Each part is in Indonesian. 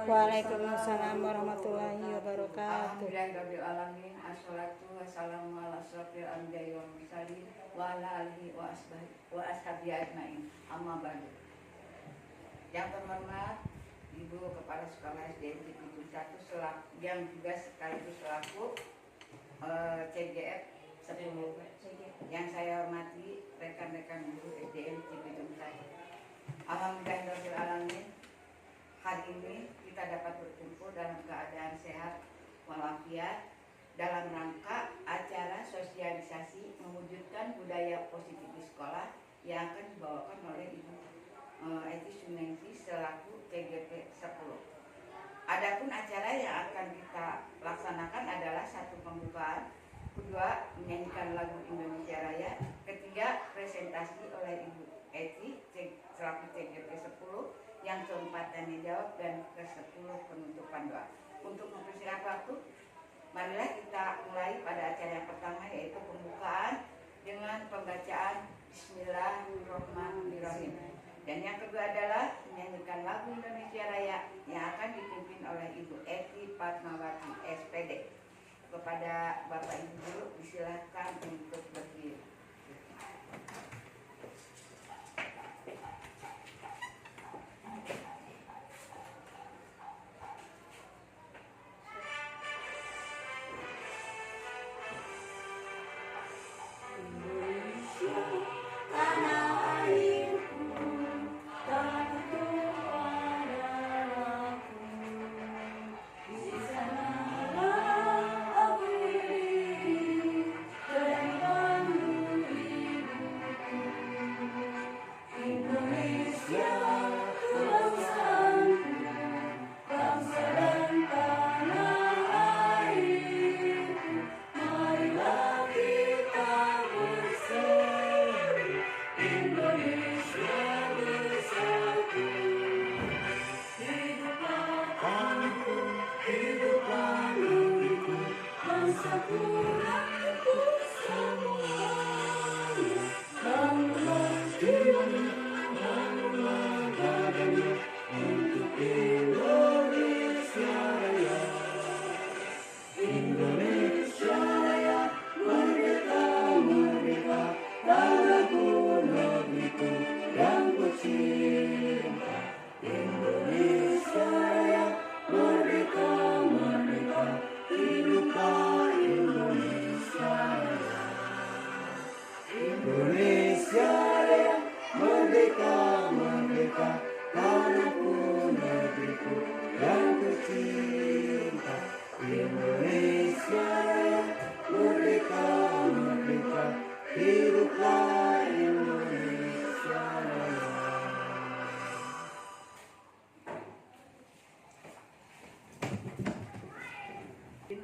Waalaikumsalam warahmatullahi wabarakatuh. Alhamdulillahirrahmanirrahim. Assalatu wassalamu ala asrofil anbiya'i wal mursalin wa ala alihi wa ashabihi ajmain. Amma ba'du. Yang terhormat Ibu Kepala Sekolah SDN Cipinang 1 yang juga sekaligus selaku CGF 10. Yang saya hormati rekan-rekan guru SDN Cipinang 1. Alhamdulillahirrahmanirrahim. Hari ini kita dapat berkumpul dalam keadaan sehat walafiat dalam rangka acara sosialisasi mewujudkan budaya positif di sekolah yang akan dibawakan oleh Ibu Eti Suningsi selaku CGP 10. Adapun acara yang akan kita laksanakan adalah satu pembukaan, kedua menyanyikan lagu Indonesia Raya, ketiga presentasi oleh Ibu Eti selaku CGP 10, yang keempat tanya jawab, dan ke-10 penutupan doa. Untuk mempersingkat waktu, marilah kita mulai pada acara yang pertama, yaitu pembukaan dengan pembacaan Bismillahirrahmanirrahim. Dan yang kedua adalah menyanyikan lagu Indonesia Raya yang akan dipimpin oleh Ibu Eti Fatmawati SPD. Kepada Bapak Ibu guru disilahkan untuk berdiri.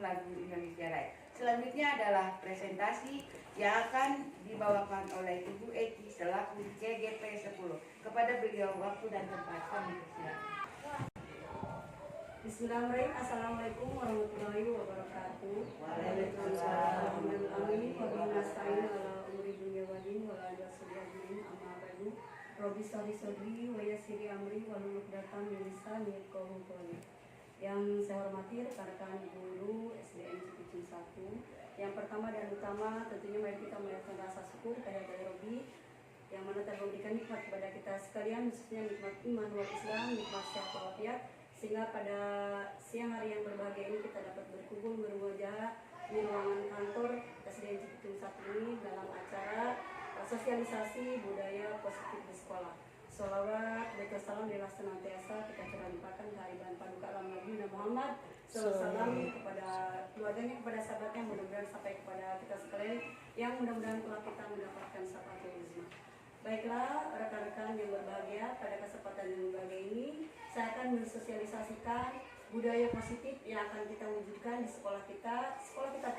Lagu Indonesia Raya. Selanjutnya adalah presentasi yang akan dibawakan oleh Ibu Eti selaku CGP 10. Kepada beliau waktu dan tempat kami persilakan. Bismillahirrahmanirrahim. Assalamualaikum warahmatullahi wabarakatuh. Waalaikumsalam. Amin. Wabillahi nasta'in ala umuri dunya wadin wa ala alihi amma ba'du. Rabbi sholli wa yassiri amri wa hlul 'uqdatam min lisani yafqahu qawli. Yang saya hormati rekan-rekan guru SDN Cipinang 1. Yang pertama dan utama tentunya mari kita menyatakan rasa syukur kehadirat Rabbi yang mana telah memberikan nikmat kepada kita sekalian, khususnya nikmat iman wal Islam, nikmat sehat walafiat, sehingga pada siang hari yang berbahagia ini kita dapat berkumpul berwajah di ruangan kantor SDN Cipinang 1 ini dalam acara sosialisasi budaya positif di sekolah. Sholawat dan salam bila senantiasa kita curah limpahkan kehadiran paduka alam Nabi Muhammad SAW kepada keluarganya, kepada sahabatnya, mudah-mudahan sampai kepada kita sekalian yang mudah-mudahan kelak kita mendapatkan syafaatul uzma. Baiklah rekan-rekan yang berbahagia, pada kesempatan yang berbahagia ini saya akan mensosialisasikan budaya positif yang akan kita wujudkan di sekolah kita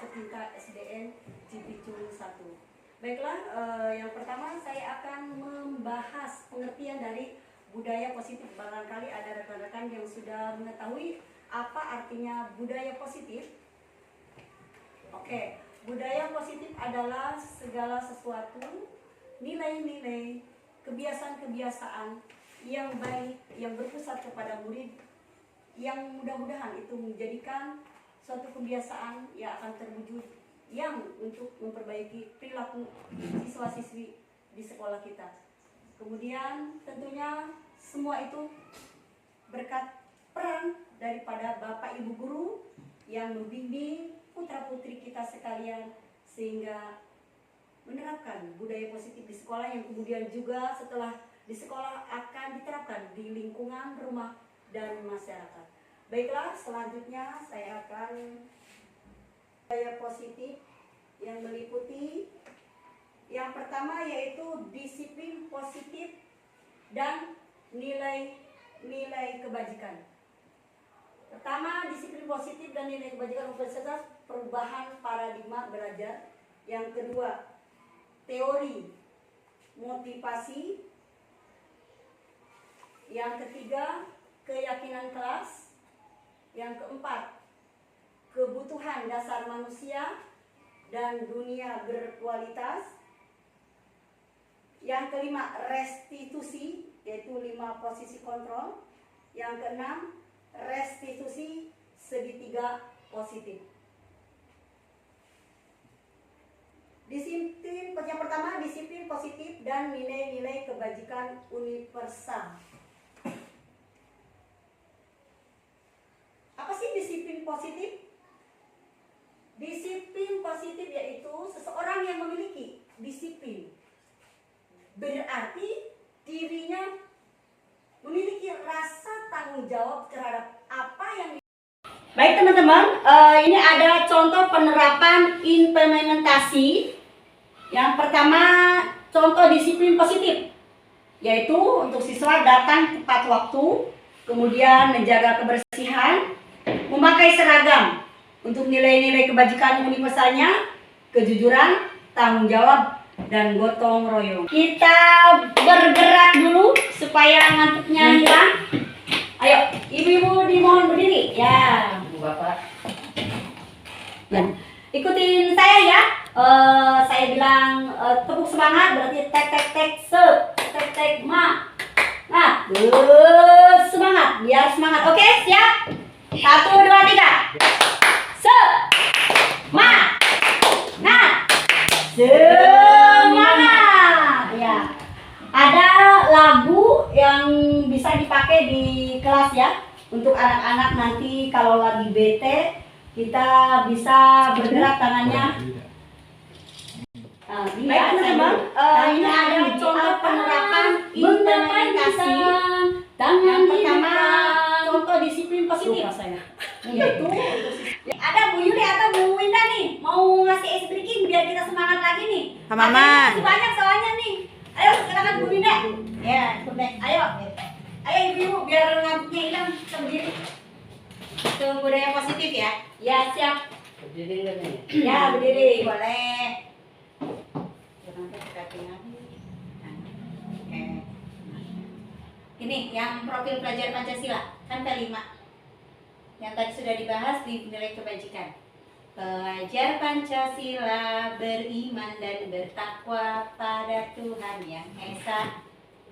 tercinta SDN Cipinang 1. Baiklah, yang pertama saya akan membahas pengertian dari budaya positif. Barangkali ada rekan-rekan yang sudah mengetahui apa artinya budaya positif. Oke, budaya positif adalah segala sesuatu, nilai-nilai, kebiasaan-kebiasaan yang baik yang berpusat kepada murid yang mudah-mudahan itu menjadikan suatu kebiasaan yang akan terwujud yang untuk memperbaiki perilaku siswa-siswi di sekolah kita. Kemudian tentunya semua itu berkat peran daripada Bapak Ibu Guru yang membimbing putra-putri kita sekalian sehingga menerapkan budaya positif di sekolah yang kemudian juga setelah di sekolah akan diterapkan di lingkungan rumah dan masyarakat. Baiklah, selanjutnya saya akan budaya positif yang meliputi yang pertama yaitu disiplin positif dan nilai kebajikan. Pertama, disiplin positif dan nilai kebajikan Universitas perubahan paradigma belajar. Yang kedua, teori motivasi. Yang ketiga, keyakinan kelas. Yang keempat, kebutuhan dasar manusia dan dunia berkualitas. Yang kelima, restitusi, yaitu 5 posisi kontrol. Yang keenam, restitusi segitiga positif. Disiplin yang pertama, disiplin positif dan nilai-nilai kebajikan universal. Apa sih disiplin positif? Disiplin positif yaitu seseorang yang memiliki disiplin. Berarti dirinya memiliki rasa tanggung jawab terhadap apa yang. Baik teman-teman, ini ada contoh penerapan implementasi. Yang pertama, contoh disiplin positif, yaitu untuk siswa datang tepat waktu, kemudian menjaga kebersihan, memakai seragam. Untuk nilai-nilai kebajikan universalnya, kejujuran, tanggung jawab, dan gotong royong. Kita bergerak dulu supaya ngantuknya hilang. Ayo, ibu-ibu dimohon berdiri. Ya, Bapak. Dan ikutin saya ya. Saya bilang tepuk semangat berarti tek tek tek se, tek tek ma. Nah, semangat, biar semangat. Oke, siap? 1, 2, 3. Se, ma, nah, semangat. Ya. Ada lagu yang bisa dipakai di kelas ya. Untuk anak-anak nanti kalau lagi bete, kita bisa bergerak tangannya. Baik teman-teman, ini ada contoh penerapan implementasi. Yang pertama, contoh disiplin positif. Yaitu ada Bu Yuli atau Bu Winda nih, mau ngasih ice breaking biar kita semangat lagi nih. Mama. Masih banyak soalnya nih. Ayo silakan Bu Winda. Ya, ikut deh. Ayo. Ayo ibu-ibu biar ngantuknya hilang, kita berdiri. Itu budaya positif ya. Ya, siap. Berdiri nggak nih? Ya, berdiri boleh. Oke. Ini yang profil pelajar Pancasila kan K5. Yang tadi sudah dibahas di nilai kebajikan. Pelajar Pancasila beriman dan bertakwa pada Tuhan Yang Esa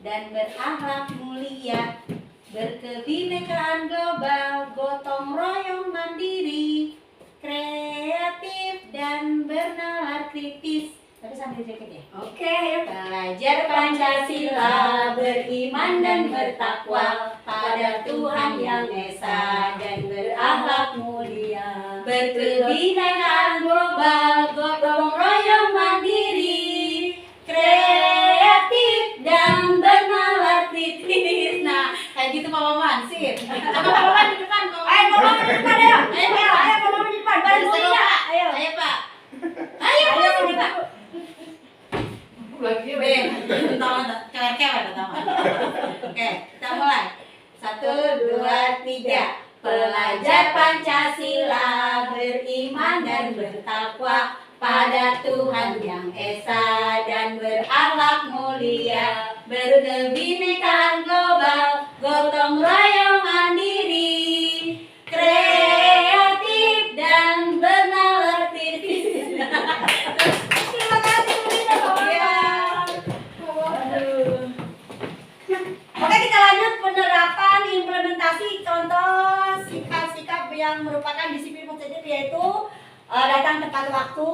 dan berakhlak mulia, berkebinekaan global, gotong royong mandiri, kreatif dan bernalar kritis. Tapi sambil jaket ya. Oke, ayo. Pelajar Pancasila beriman dan bertakwa pada Tuhan Yang Esa dan berakhlak mulia, berkebinekaan global, gotong royong mandiri, kreatif dan bernalar kritis. Nah, kayak gitu Pak Maman, sip. Pak Maman di depan. Ayo Pak Maman di depan ya. Ayo Pak Maman di depan. Bareng saya. Ayo. Ayo Pak. Ayo Pak. Lagi Oke, kita mulai. 1, 2, 3. Pelajar Pancasila beriman dan bertakwa pada Tuhan Yang Esa dan berakhlak mulia, berkebinekaan global, gotong royong mandiri, kreatif dan bernalar kritis. Terima kasih Oke, kita lanjut penerapan implementasi contoh datang tepat waktu,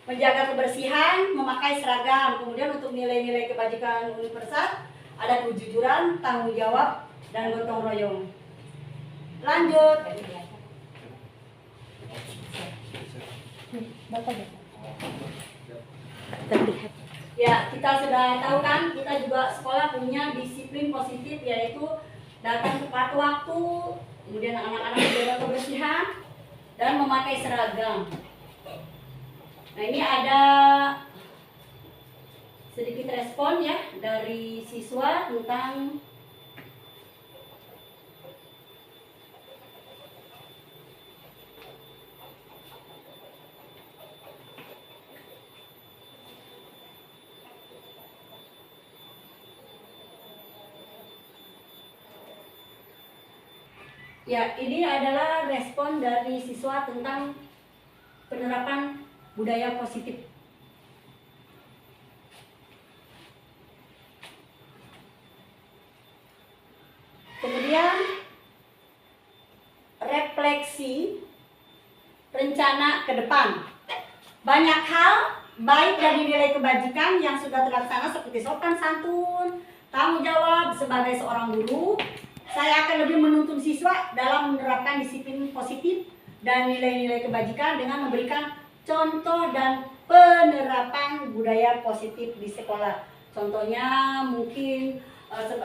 menjaga kebersihan, memakai seragam. Kemudian untuk nilai-nilai kebajikan universal ada kejujuran, tanggung jawab, dan gotong royong. Lanjut. Terlihat. Ya, kita sudah tahu kan, kita juga sekolah punya disiplin positif, yaitu datang tepat waktu, kemudian anak-anak menjaga kebersihan, dan memakai seragam. Nah, ini ada sedikit respon ya dari siswa tentang ya, ini adalah respon dari siswa tentang penerapan budaya positif. Kemudian refleksi rencana ke depan. Banyak hal baik dari nilai kebajikan yang sudah terlaksana seperti sopan santun, tanggung jawab sebagai seorang guru. Saya akan lebih menuntun siswa dalam menerapkan disiplin positif dan nilai-nilai kebajikan dengan memberikan contoh dan penerapan budaya positif di sekolah. Contohnya mungkin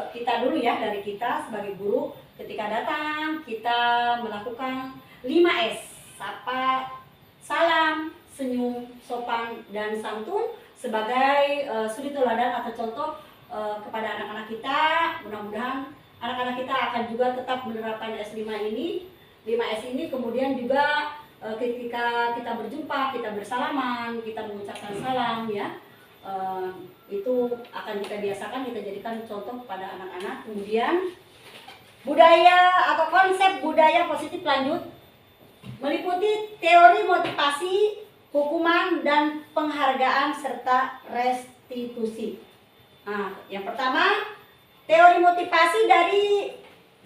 kita dulu ya, dari kita sebagai guru, ketika datang kita melakukan 5S, sapa, salam, senyum, sopan, dan santun sebagai suri teladan atau contoh kepada anak-anak kita. Mudah-mudahan anak-anak kita akan juga tetap menerapkan S5 ini, 5S ini. Kemudian juga ketika kita berjumpa, kita bersalaman, kita mengucapkan salam ya, itu akan kita biasakan, kita jadikan contoh kepada anak-anak. Kemudian budaya atau konsep budaya positif lanjut meliputi teori motivasi, hukuman, dan penghargaan serta restitusi. Nah, yang pertama, teori motivasi dari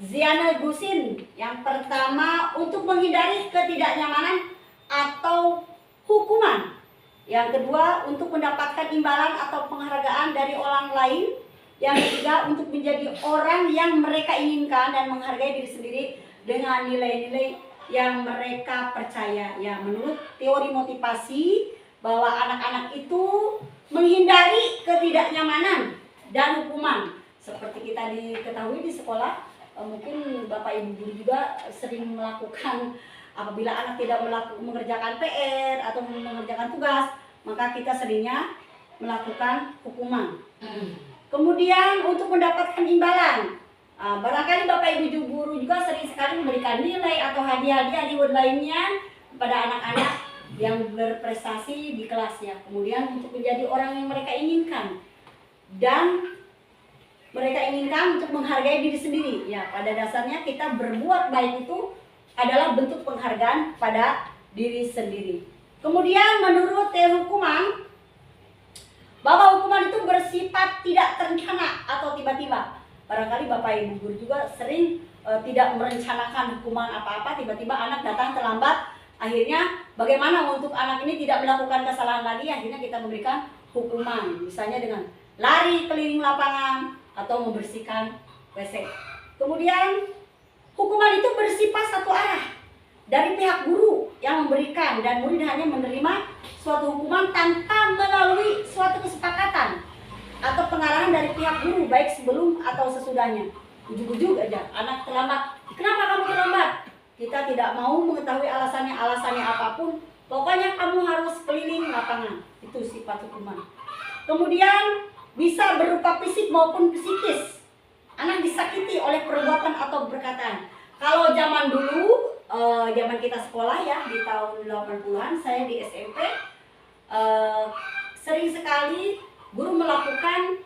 Ziana Gusin. Yang pertama, untuk menghindari ketidaknyamanan atau hukuman. Yang kedua, untuk mendapatkan imbalan atau penghargaan dari orang lain. Yang ketiga, untuk menjadi orang yang mereka inginkan dan menghargai diri sendiri dengan nilai-nilai yang mereka percaya. Ya, menurut teori motivasi, bahwa anak-anak itu menghindari ketidaknyamanan dan hukuman. Seperti kita diketahui di sekolah, mungkin Bapak Ibu guru juga sering melakukan, apabila anak tidak mengerjakan PR atau mengerjakan tugas, maka kita seringnya melakukan hukuman. Kemudian untuk mendapatkan imbalan, barangkali Bapak Ibu guru juga sering sekali memberikan nilai atau hadiah-hadiah reward lainnya kepada anak-anak yang berprestasi di kelasnya. Kemudian untuk menjadi orang yang mereka inginkan dan mereka inginkan untuk menghargai diri sendiri. Ya, pada dasarnya kita berbuat baik itu adalah bentuk penghargaan pada diri sendiri. Kemudian menurut teori hukuman, bahwa hukuman itu bersifat tidak terencana atau tiba-tiba. Barangkali Bapak Ibu guru juga sering tidak merencanakan hukuman apa-apa, tiba-tiba anak datang terlambat. Akhirnya bagaimana untuk anak ini tidak melakukan kesalahan lagi? Akhirnya kita memberikan hukuman, misalnya dengan lari keliling lapangan atau membersihkan WC. Kemudian hukuman itu bersifat satu arah dari pihak guru yang memberikan, dan murid hanya menerima suatu hukuman tanpa melalui suatu kesepakatan atau pengarahan dari pihak guru, baik sebelum atau sesudahnya. Ujuk-ujuk aja anak terlambat. Kenapa kamu terlambat? Kita tidak mau mengetahui alasannya apapun. Pokoknya kamu harus keliling lapangan. Itu sifat hukuman. Kemudian bisa berupa fisik maupun psikis. Anak disakiti oleh perbuatan atau perkataan. Kalau zaman dulu, zaman kita sekolah ya, di tahun 80-an, saya di SMP, sering sekali guru melakukan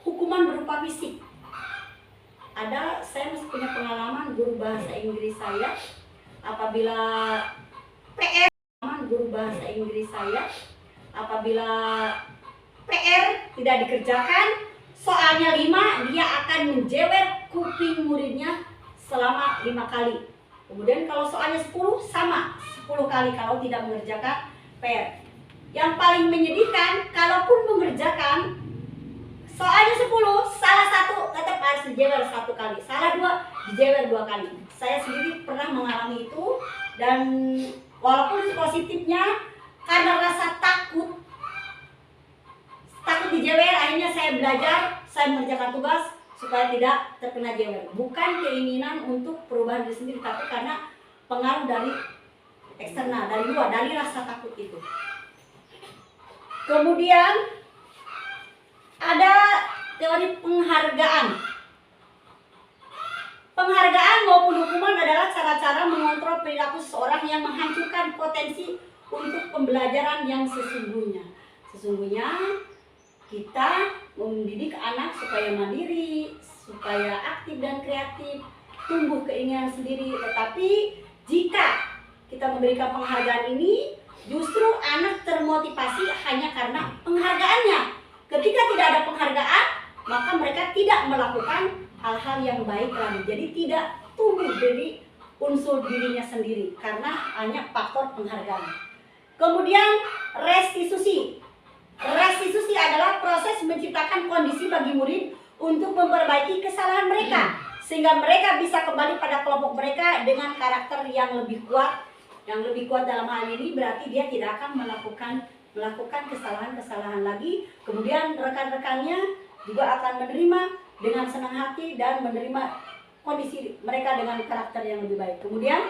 hukuman berupa fisik. Saya masih punya pengalaman guru bahasa Inggris saya, apabila PR tidak dikerjakan, soalnya 5, dia akan menjewer kuping muridnya selama 5 kali. Kemudian kalau soalnya 10 sama 10 kali kalau tidak mengerjakan PR. Yang paling menyedihkan, kalaupun mengerjakan soalnya 10, salah satu tetap harus dijewer 1 kali, salah 2 dijewer 2 kali. Saya sendiri pernah mengalami itu, dan walaupun positifnya karena rasa takut dijewer, akhirnya saya belajar, saya mengerjakan tugas supaya tidak terkena jewer. Bukan keinginan untuk perubahan diri sendiri, tapi karena pengaruh dari eksternal, dari luar, dari rasa takut itu. Kemudian ada teori penghargaan. Penghargaan maupun hukuman adalah cara-cara mengontrol perilaku seseorang yang menghancurkan potensi untuk pembelajaran yang sesungguhnya. Sesungguhnya kita mendidik anak supaya mandiri, supaya aktif dan kreatif, tumbuh keinginan sendiri. Tetapi jika kita memberikan penghargaan ini, justru anak termotivasi hanya karena penghargaannya. Ketika tidak ada penghargaan, maka mereka tidak melakukan hal-hal yang baik lagi. Jadi tidak tumbuh dari unsur dirinya sendiri karena hanya faktor penghargaan. Kemudian restitusi. Restitusi adalah proses menciptakan kondisi bagi murid untuk memperbaiki kesalahan mereka, sehingga mereka bisa kembali pada kelompok mereka dengan karakter yang lebih kuat. Yang lebih kuat dalam hal ini berarti dia tidak akan melakukan kesalahan-kesalahan lagi. Kemudian rekan-rekannya juga akan menerima dengan senang hati dan menerima kondisi mereka dengan karakter yang lebih baik. Kemudian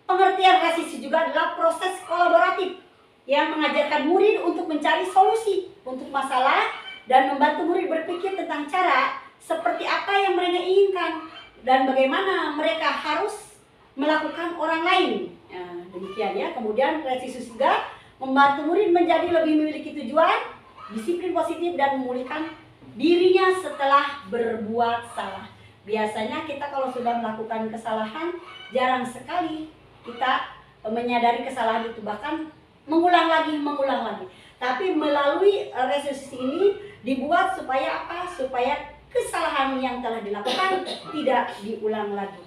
pengertian restitusi juga adalah proses kolaboratif yang mengajarkan murid untuk mencari solusi untuk masalah dan membantu murid berpikir tentang cara seperti apa yang mereka inginkan dan bagaimana mereka harus melakukan orang lain. Nah, demikian ya. Kemudian restitusi juga membantu murid menjadi lebih memiliki tujuan, disiplin positif, dan memulihkan dirinya setelah berbuat salah. Biasanya kita kalau sudah melakukan kesalahan, jarang sekali kita menyadari kesalahan itu, bahkan mengulang lagi. Tapi melalui restitusi ini dibuat supaya apa? Supaya kesalahan yang telah dilakukan tidak diulang lagi.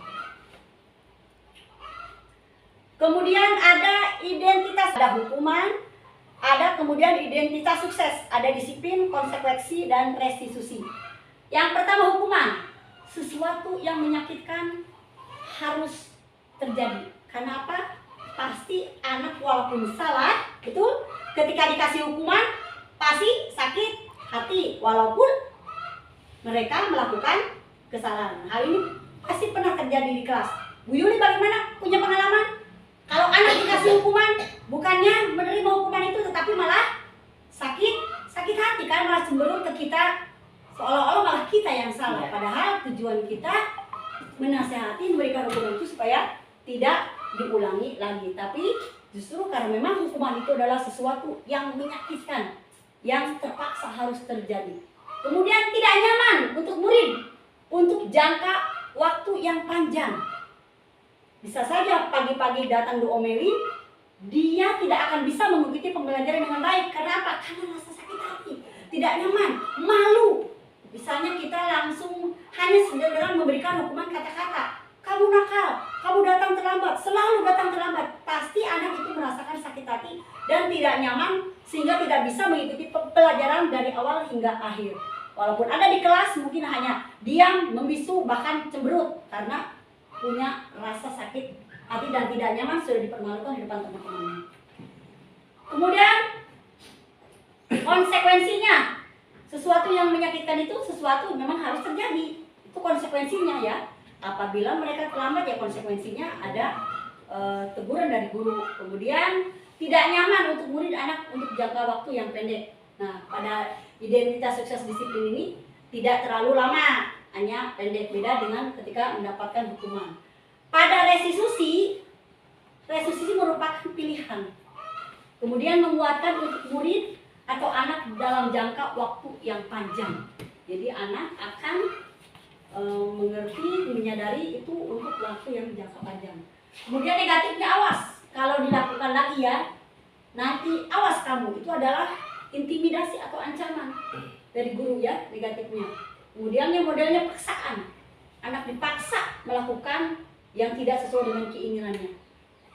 Kemudian ada identitas, ada hukuman, ada kemudian identitas sukses, ada disiplin, konsekuensi, dan restitusi. Yang pertama hukuman, sesuatu yang menyakitkan harus terjadi. Karena apa? Pasti anak walaupun salah, betul, ketika dikasih hukuman pasti sakit hati walaupun mereka melakukan kesalahan. Hal ini pasti pernah terjadi di kelas. Bu Yuli bagaimana? Punya pengalaman? Kalau anak dikasih hukuman, bukannya menerima hukuman itu, tetapi malah sakit hati, kan malah cemberut ke kita, seolah-olah malah kita yang salah. Padahal tujuan kita menasehati, memberikan hukuman itu supaya tidak diulangi lagi. Tapi justru karena memang hukuman itu adalah sesuatu yang menyakitkan, yang terpaksa harus terjadi. Kemudian tidak nyaman untuk murid untuk jangka waktu yang panjang. Bisa saja pagi-pagi datang diomelin, dia tidak akan bisa mengikuti pembelajaran dengan baik. Karena apa? Karena rasa sakit hati, tidak nyaman, malu. Misalnya kita langsung hanya dengan memberikan hukuman kata-kata, kamu nakal, kamu datang terlambat, selalu datang terlambat. Pasti anak itu merasakan sakit hati dan tidak nyaman, sehingga tidak bisa mengikuti pelajaran dari awal hingga akhir. Walaupun ada di kelas mungkin hanya diam, membisu, bahkan cemberut karena punya rasa sakit hati dan tidak nyaman, sudah dipermalukan di depan teman-temannya. Kemudian konsekuensinya, sesuatu yang menyakitkan itu sesuatu memang harus terjadi. Itu konsekuensinya ya. Apabila mereka terlambat ya konsekuensinya ada teguran dari guru. Kemudian tidak nyaman untuk murid anak untuk jangka waktu yang pendek. Nah, pada identitas sukses disiplin ini tidak terlalu lama, hanya pendek, beda dengan ketika mendapatkan hukuman. Pada restitusi merupakan pilihan. Kemudian menguatkan untuk murid atau anak dalam jangka waktu yang panjang. Jadi anak akan mengerti, menyadari itu untuk waktu yang jangka panjang. Kemudian negatifnya awas, kalau dilakukan lagi ya, nanti awas kamu, itu adalah intimidasi atau ancaman dari guru ya, negatifnya. Kemudian yang modelnya paksaan, anak dipaksa melakukan yang tidak sesuai dengan keinginannya.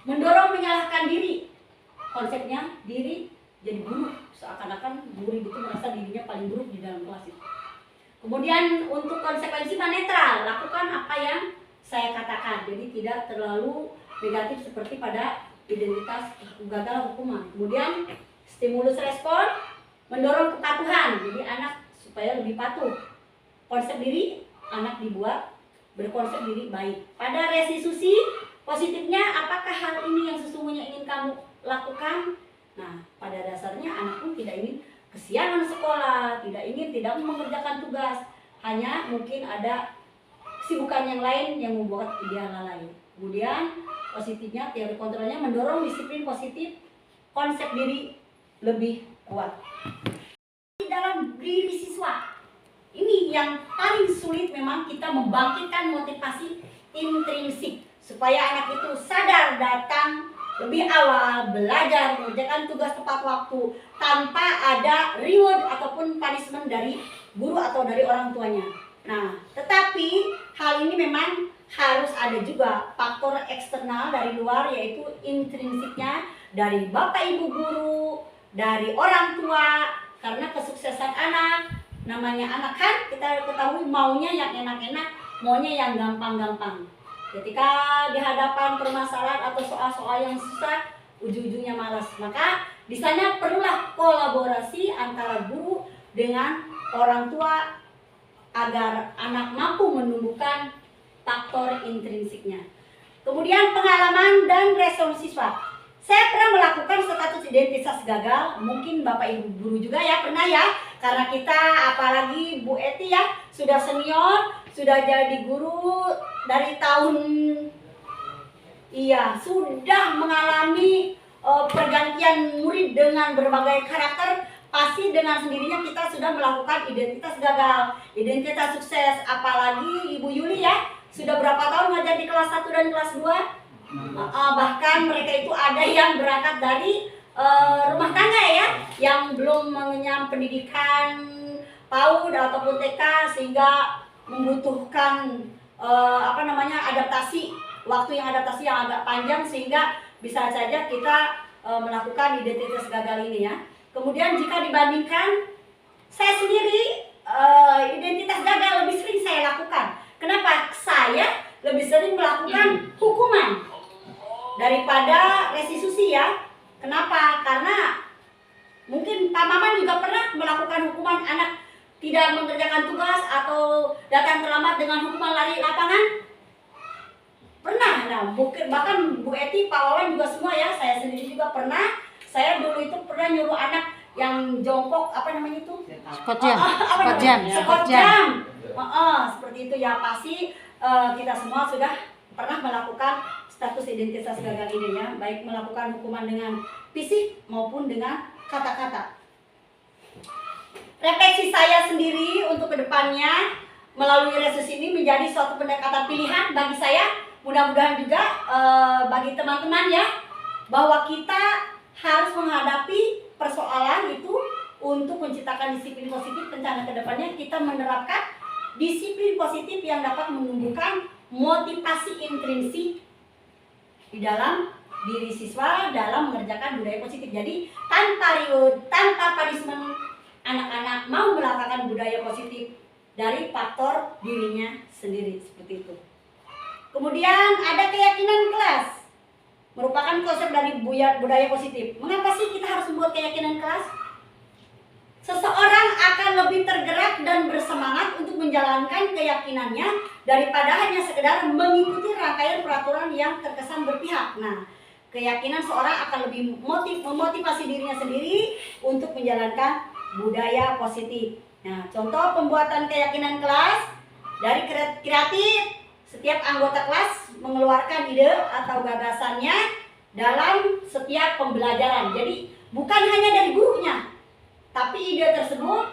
Mendorong menyalahkan diri, konsepnya diri jadi buruk, seakan-akan murid itu merasa dirinya paling buruk di dalam kelas itu. Kemudian untuk konsekuensi netral, lakukan apa yang saya katakan, jadi tidak terlalu negatif seperti pada identitas gagal hukuman. Kemudian stimulus respon, mendorong kepatuhan, jadi anak supaya lebih patuh. Konsep diri, anak dibuat berkonsep diri baik. Pada restitusi positifnya, apakah hal ini yang sesungguhnya ingin kamu lakukan? Nah, pada dasarnya anak pun tidak ingin kesiangan sekolah, tidak mengerjakan tugas, hanya mungkin ada kesibukan yang lain yang membuat dia lalai. Kemudian positifnya, teori kontrolnya mendorong disiplin positif, konsep diri lebih kuat. Di dalam diri siswa, ini yang paling sulit memang kita membangkitkan motivasi intrinsik supaya anak itu sadar datang lebih awal, belajar, mengerjakan tugas tepat waktu tanpa ada reward ataupun punishment dari guru atau dari orang tuanya. Nah, tetapi hal ini memang harus ada juga faktor eksternal dari luar, yaitu intrinsiknya dari bapak ibu guru, dari orang tua, karena kesuksesan anak, namanya anak kan kita ketahui maunya yang enak-enak, maunya yang gampang-gampang. Ketika di hadapan permasalahan atau soal-soal yang susah, ujung-ujungnya malas. Maka di sana perlulah kolaborasi antara guru dengan orang tua agar anak mampu menumbuhkan faktor intrinsiknya. Kemudian pengalaman dan respon siswa. Saya pernah melakukan status identitas gagal, mungkin Bapak Ibu guru juga ya pernah ya, karena kita apalagi Bu Eti ya sudah senior, sudah jadi guru dari tahun, sudah mengalami pergantian murid dengan berbagai karakter. Pasti dengan sendirinya kita sudah melakukan identitas gagal, identitas sukses. Apalagi Ibu Yuli ya, sudah berapa tahun ngajar di kelas 1 dan kelas 2. Bahkan mereka itu ada yang berangkat dari rumah tangga ya, yang belum mengenyam pendidikan PAUD ataupun TK, sehingga membutuhkan adaptasi, waktu yang adaptasi yang agak panjang, sehingga bisa saja kita melakukan identitas gagal ini ya. Kemudian jika dibandingkan saya sendiri, identitas gagal lebih sering saya lakukan. Kenapa? Saya lebih sering melakukan hukuman daripada restitusi ya. Kenapa? Karena mungkin Pak Maman juga pernah melakukan hukuman anak tidak mengerjakan tugas atau datang terlambat dengan hukuman lari lapangan. Pernah. Nah, bahkan Bu Eti, Pak Wawan juga semua ya, saya sendiri juga pernah. Saya dulu itu pernah nyuruh anak yang jongkok, Spot jam. Seperti itu ya. Pasti kita semua sudah pernah melakukan status identitas gagal ini ya, baik melakukan hukuman dengan fisik maupun dengan kata-kata. Refleksi saya sendiri untuk kedepannya melalui resus ini menjadi suatu pendekatan pilihan bagi saya, mudah-mudahan juga bagi teman-teman ya, bahwa kita harus menghadapi persoalan itu untuk menciptakan disiplin positif. Rencana kedepannya kita menerapkan disiplin positif yang dapat menumbuhkan motivasi intrinsik di dalam diri siswa dalam mengerjakan budaya positif. Jadi tanpa reward, tanpa punishment, anak-anak mau melakukan budaya positif dari faktor dirinya sendiri, seperti itu. Kemudian ada keyakinan kelas, merupakan konsep dari budaya positif. Mengapa sih kita harus membuat keyakinan kelas? Seseorang akan lebih tergerak dan bersemangat untuk menjalankan keyakinannya daripada hanya sekedar mengikuti rangkaian peraturan yang terkesan berpihak. Nah, keyakinan seorang akan lebih memotivasi dirinya sendiri untuk menjalankan budaya positif. Nah, contoh pembuatan keyakinan kelas dari kreatif. Setiap anggota kelas mengeluarkan ide atau gagasannya dalam setiap pembelajaran. Jadi bukan hanya dari gurunya, tapi ide tersebut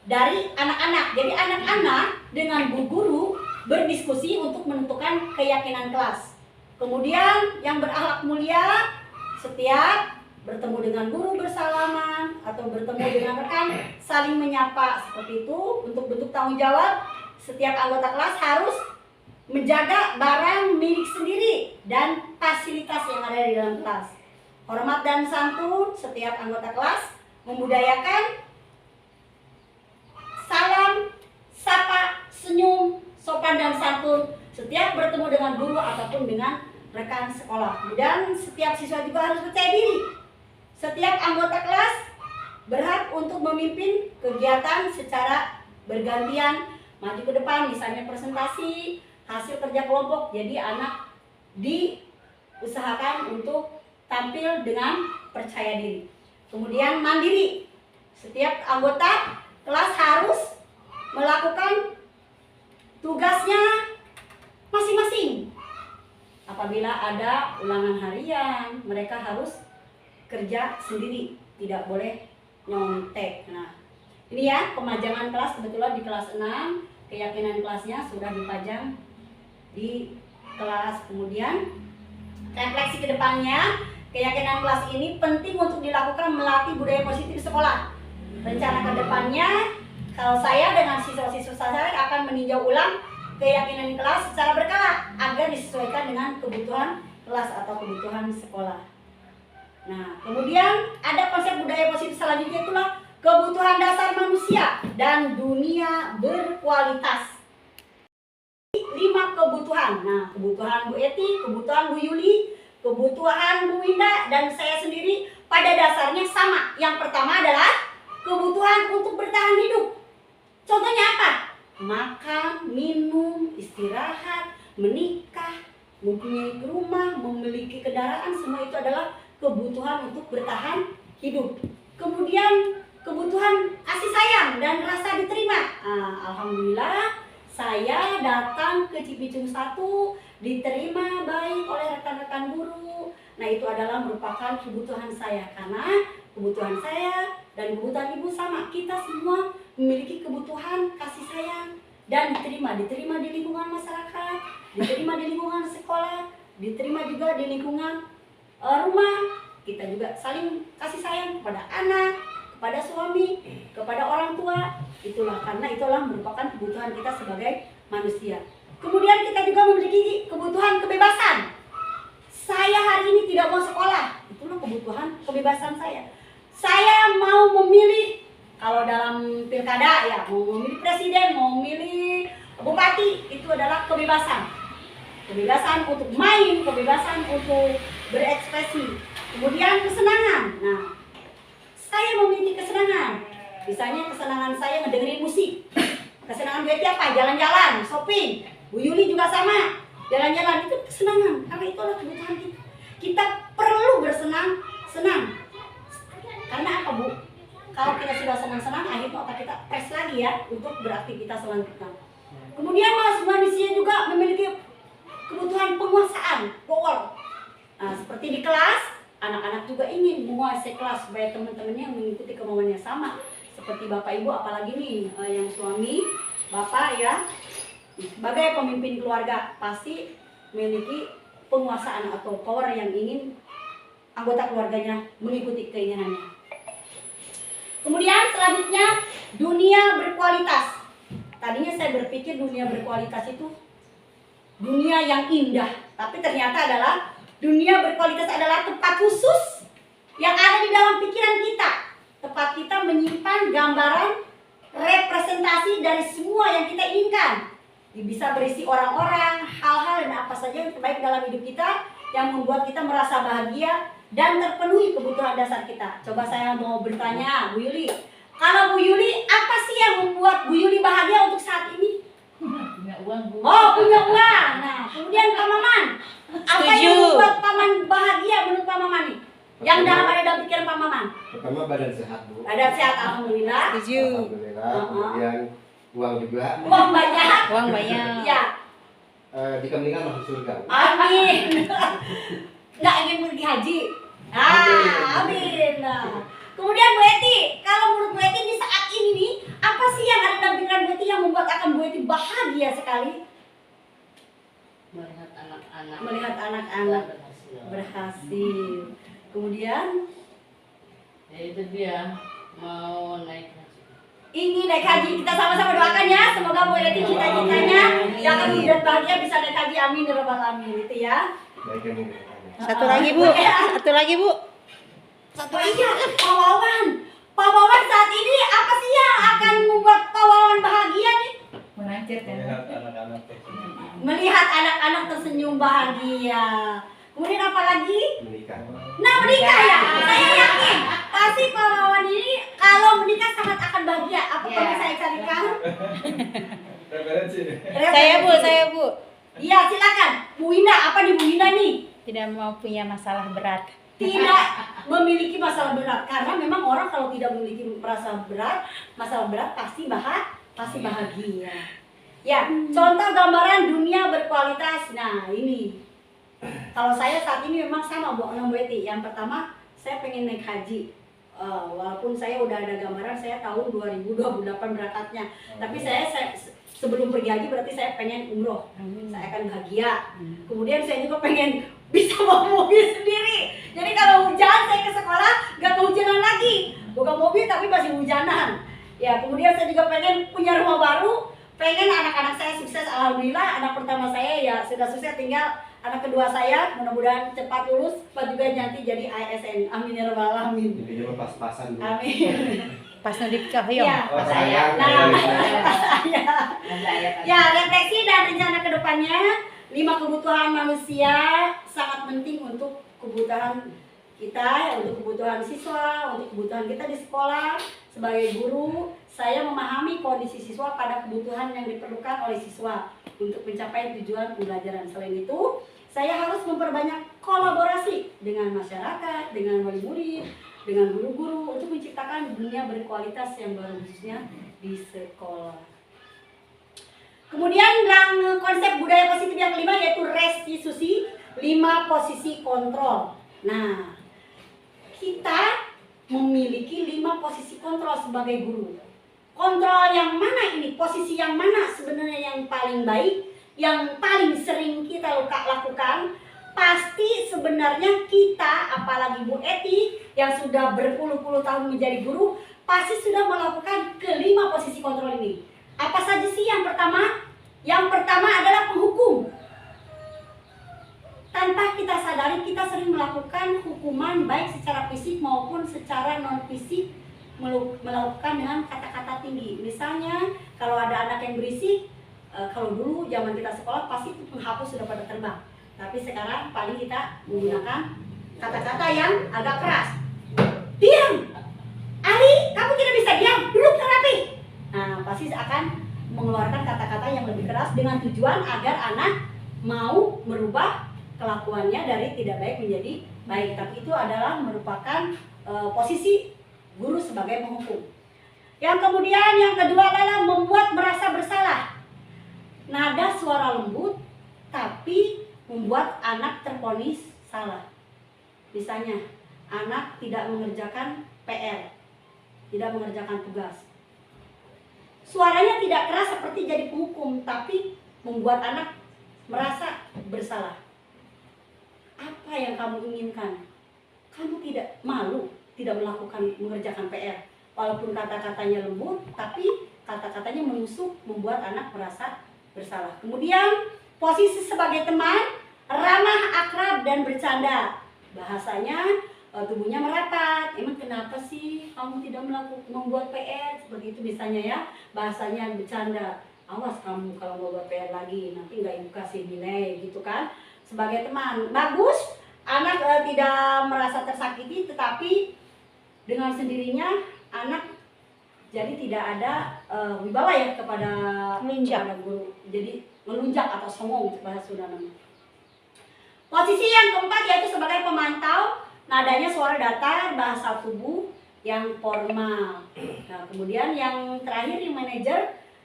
dari anak-anak. Jadi anak-anak dengan bu guru berdiskusi untuk menentukan keyakinan kelas. Kemudian yang berakhlak mulia, setiap bertemu dengan guru bersalaman atau bertemu dengan rekan saling menyapa, seperti itu. Untuk bentuk tanggung jawab, setiap anggota kelas harus menjaga barang milik sendiri dan fasilitas yang ada di dalam kelas. Hormat dan santun setiap anggota kelas, membudayakan salam, sapa, senyum, sopan dan santun setiap bertemu dengan guru ataupun dengan rekan sekolah. Dan setiap siswa juga harus percaya diri. Setiap anggota kelas berhak untuk memimpin kegiatan secara bergantian, maju ke depan, misalnya presentasi, hasil kerja kelompok. Jadi anak diusahakan untuk tampil dengan percaya diri. Kemudian mandiri. Setiap anggota kelas harus melakukan tugasnya masing-masing. Apabila ada ulangan harian, mereka harus kerja sendiri, tidak boleh nyontek. Nah, ini ya pemajangan kelas, kebetulan di kelas 6 keyakinan kelasnya sudah dipajang di kelas. Kemudian refleksi ke depannya, keyakinan kelas ini penting untuk dilakukan melatih budaya positif di sekolah. Rencana ke depannya, kalau saya dengan siswa-siswa saya akan meninjau ulang keyakinan kelas secara berkala agar disesuaikan dengan kebutuhan kelas atau kebutuhan sekolah. Nah, kemudian ada konsep budaya positif selanjutnya, itulah kebutuhan dasar manusia dan dunia berkualitas. 5 kebutuhan. Nah, kebutuhan Bu Eti, kebutuhan Bu Yuli, kebutuhan Bu Winda, dan saya sendiri pada dasarnya sama. Yang pertama adalah kebutuhan untuk bertahan hidup. Contohnya apa? Makan, minum, istirahat, menikah, mempunyai rumah, memiliki kendaraan, semua itu adalah kebutuhan untuk bertahan hidup. Kemudian kebutuhan kasih sayang dan rasa diterima. Alhamdulillah saya datang ke Cipicung 1 diterima baik oleh rekan-rekan guru. Nah, itu adalah merupakan kebutuhan saya, karena kebutuhan saya dan kebutuhan ibu sama. Kita semua memiliki kebutuhan kasih sayang dan diterima di lingkungan masyarakat, diterima di lingkungan sekolah, diterima juga di lingkungan rumah. Kita juga saling kasih sayang kepada anak, kepada suami, kepada orang tua. Itulah, karena itulah merupakan kebutuhan kita sebagai manusia. Kemudian kita juga memiliki kebutuhan kebebasan. Saya hari ini tidak mau sekolah, itulah kebutuhan kebebasan saya. Saya mau memilih, kalau dalam pilkada ya, mau memilih presiden, mau memilih bupati, itu adalah kebebasan. Kebebasan untuk main, kebebasan untuk berekspresi. Kemudian kesenangan. Nah, saya memiliki kesenangan. Misalnya kesenangan saya ngedengerin musik. Kesenangan gue apa? Jalan-jalan, shopping. Bu Yuli juga sama. Jalan-jalan itu kesenangan. Karena itu adalah kebutuhan kita. Kita perlu bersenang-senang. Karena apa, Bu? Kalau kita sudah senang-senang, akhirnya otak kita fresh lagi ya untuk beraktivitas selanjutnya. Kemudian manusia juga memiliki kebutuhan penguasaan, power. Nah, seperti di kelas, anak-anak juga ingin menguasai kelas supaya teman-temannya mengikuti kemauannya sama. Seperti bapak ibu, apalagi nih yang suami, bapak ya, sebagai pemimpin keluarga pasti memiliki penguasaan atau power yang ingin anggota keluarganya mengikuti keinginannya. Kemudian selanjutnya dunia berkualitas. Tadinya saya berpikir dunia berkualitas itu dunia yang indah, tapi ternyata adalah dunia berkualitas adalah tempat khusus yang ada di dalam pikiran kita. Tempat kita menyimpan gambaran representasi dari semua yang kita inginkan. Bisa berisi orang-orang, hal-hal dan apa saja yang terbaik dalam hidup kita yang membuat kita merasa bahagia dan terpenuhi kebutuhan dasar kita. Coba saya mau bertanya, Bu Yuli. Kalau Bu Yuli, apa sih yang membuat Bu Yuli bahagia untuk saat ini? Punya uang, Bu. Oh, punya uang. Nah, kemudian Pak Maman. Apa yang membuat Paman bahagia menurut Pak Maman nih? Yang ada dalam pikiran Pak Maman? Pertama badan sehat, Bu. Badan sehat, alhamdulillah. Alhamdulillah. Kemudian uang juga. Uang banyak. Uang banyak. Ya. Di Kemeningan masuk surga, Bu. Amin. Nggak ingin pergi haji. Amin. Nah. Kemudian Bu Eti, kalau menurut Bu Eti di saat ini nih, apa sih yang ada dalam pikiran Bu Eti yang membuat akan Bu Eti bahagia sekali? Melihat anak-anak. Melihat anak-anak berhasil. berhasil. Kemudian Ya itu dia, mau naik haji. ingin naik haji. Kita sama-sama doakan ya, semoga Bu Eti cita-citanya yang akan dan bahagia bisa naik haji, amin ya rabbal alamin, gitu ya. Baik, yang ini. Satu lagi Bu. Satu lagi Bu. Satu iya, Pak Wawan. Pak Wawan saat ini apa sih yang akan membuat Pak Wawan bahagia nih? Menancir kan. Melihat anak-anak tersenyum bahagia. Kemudian apa lagi? Menikah. Nah, menikah ya. Saya yakin pasti Pak Wawan ini kalau menikah sangat akan bahagia. Apa Ya. perlu saya carikan? Saya Bu. Iya, silakan. Bu Winda, apa nih Bu Winda nih? Tidak mau punya masalah berat. Tidak memiliki masalah berat, karena memang orang kalau tidak memiliki masalah berat pasti bahagia. Ya, contoh gambaran dunia berkualitas. Nah, ini kalau saya saat ini memang sama Bu Eti. Yang pertama, saya pengen naik haji. Walaupun saya udah ada gambaran, saya tahun 2028 berangkatnya. Tapi saya sebelum pergi haji berarti saya pengen umroh. Saya akan bahagia. Kemudian saya juga pengen bisa bawa mobil sendiri. Jadi kalau hujan saya ke sekolah nggak kehujanan lagi. Bukan mobil tapi masih hujanan. Ya, kemudian saya juga pengen punya rumah baru. Pengen anak-anak saya sukses, alhamdulillah. Anak pertama saya ya sudah sukses, tinggal anak kedua saya mudah-mudahan cepat lulus, cepat juga nanti jadi ASN. Amin ya rabbal alamin. Jadi cuma pas-pasan dulu. Amin. Pas nudik Cahyo. Ya, Oh, saya. nah, Saya ya, refleksi dan rencana kedepannya. 5 kebutuhan manusia sangat penting untuk kebutuhan kita, untuk kebutuhan siswa, untuk kebutuhan kita di sekolah. Sebagai guru, saya memahami kondisi siswa pada kebutuhan yang diperlukan oleh siswa untuk mencapai tujuan pembelajaran. Selain itu, saya harus memperbanyak kolaborasi dengan masyarakat, dengan wali murid, dengan guru-guru untuk menciptakan dunia berkualitas yang baru khususnya di sekolah. Kemudian yang konsep budaya positif yang kelima yaitu restitusi, 5 posisi kontrol. Nah, kita memiliki 5 posisi kontrol sebagai guru. Kontrol yang mana ini? Posisi yang mana sebenarnya yang paling baik, yang paling sering kita lakukan? Pasti sebenarnya kita, apalagi Bu Eti yang sudah berpuluh-puluh tahun menjadi guru, pasti sudah melakukan ke-5 posisi kontrol ini. Apa saja sih yang pertama? Yang pertama adalah penghukum. Tanpa kita sadari kita sering melakukan hukuman baik secara fisik maupun secara non fisik, melakukan dengan kata-kata tinggi. Misalnya kalau ada anak yang berisik, kalau dulu zaman kita sekolah pasti penghapus sudah pada terbang. Tapi sekarang paling kita menggunakan kata-kata yang agak keras. Diam! Ali, kamu tidak bisa diam, duduk terapi. Nah, pasti akan mengeluarkan kata-kata yang lebih keras dengan tujuan agar anak mau merubah kelakuannya dari tidak baik menjadi baik. Tapi itu adalah merupakan posisi guru sebagai penghukum. Yang kemudian yang kedua adalah membuat merasa bersalah. Nada suara lembut tapi membuat anak tervonis salah. Misalnya, anak tidak mengerjakan PR, tidak mengerjakan tugas. Suaranya tidak keras seperti jadi penghukum, tapi membuat anak merasa bersalah. Apa yang kamu inginkan? Kamu tidak malu tidak mengerjakan PR. Walaupun kata-katanya lembut, tapi kata-katanya menusuk, membuat anak merasa bersalah. Kemudian posisi sebagai teman, ramah, akrab, dan bercanda. Bahasanya tubuhnya merapat. Emang kenapa sih kamu tidak membuat PR? Seperti itu misalnya ya. Bahasanya bercanda. Awas kamu kalau mau buat PR lagi, nanti nggak ibu kasih nilai gitu kan. Sebagai teman, bagus. Anak tidak merasa tersakiti, tetapi dengan sendirinya anak jadi tidak ada wibawa ya kepada guru. Jadi melunjak atau songong bahasa Sunda namanya. Posisi yang keempat yaitu sebagai pemantau, nadanya suara datar, bahasa tubuh yang formal. Nah, kemudian yang terakhir yang manajer,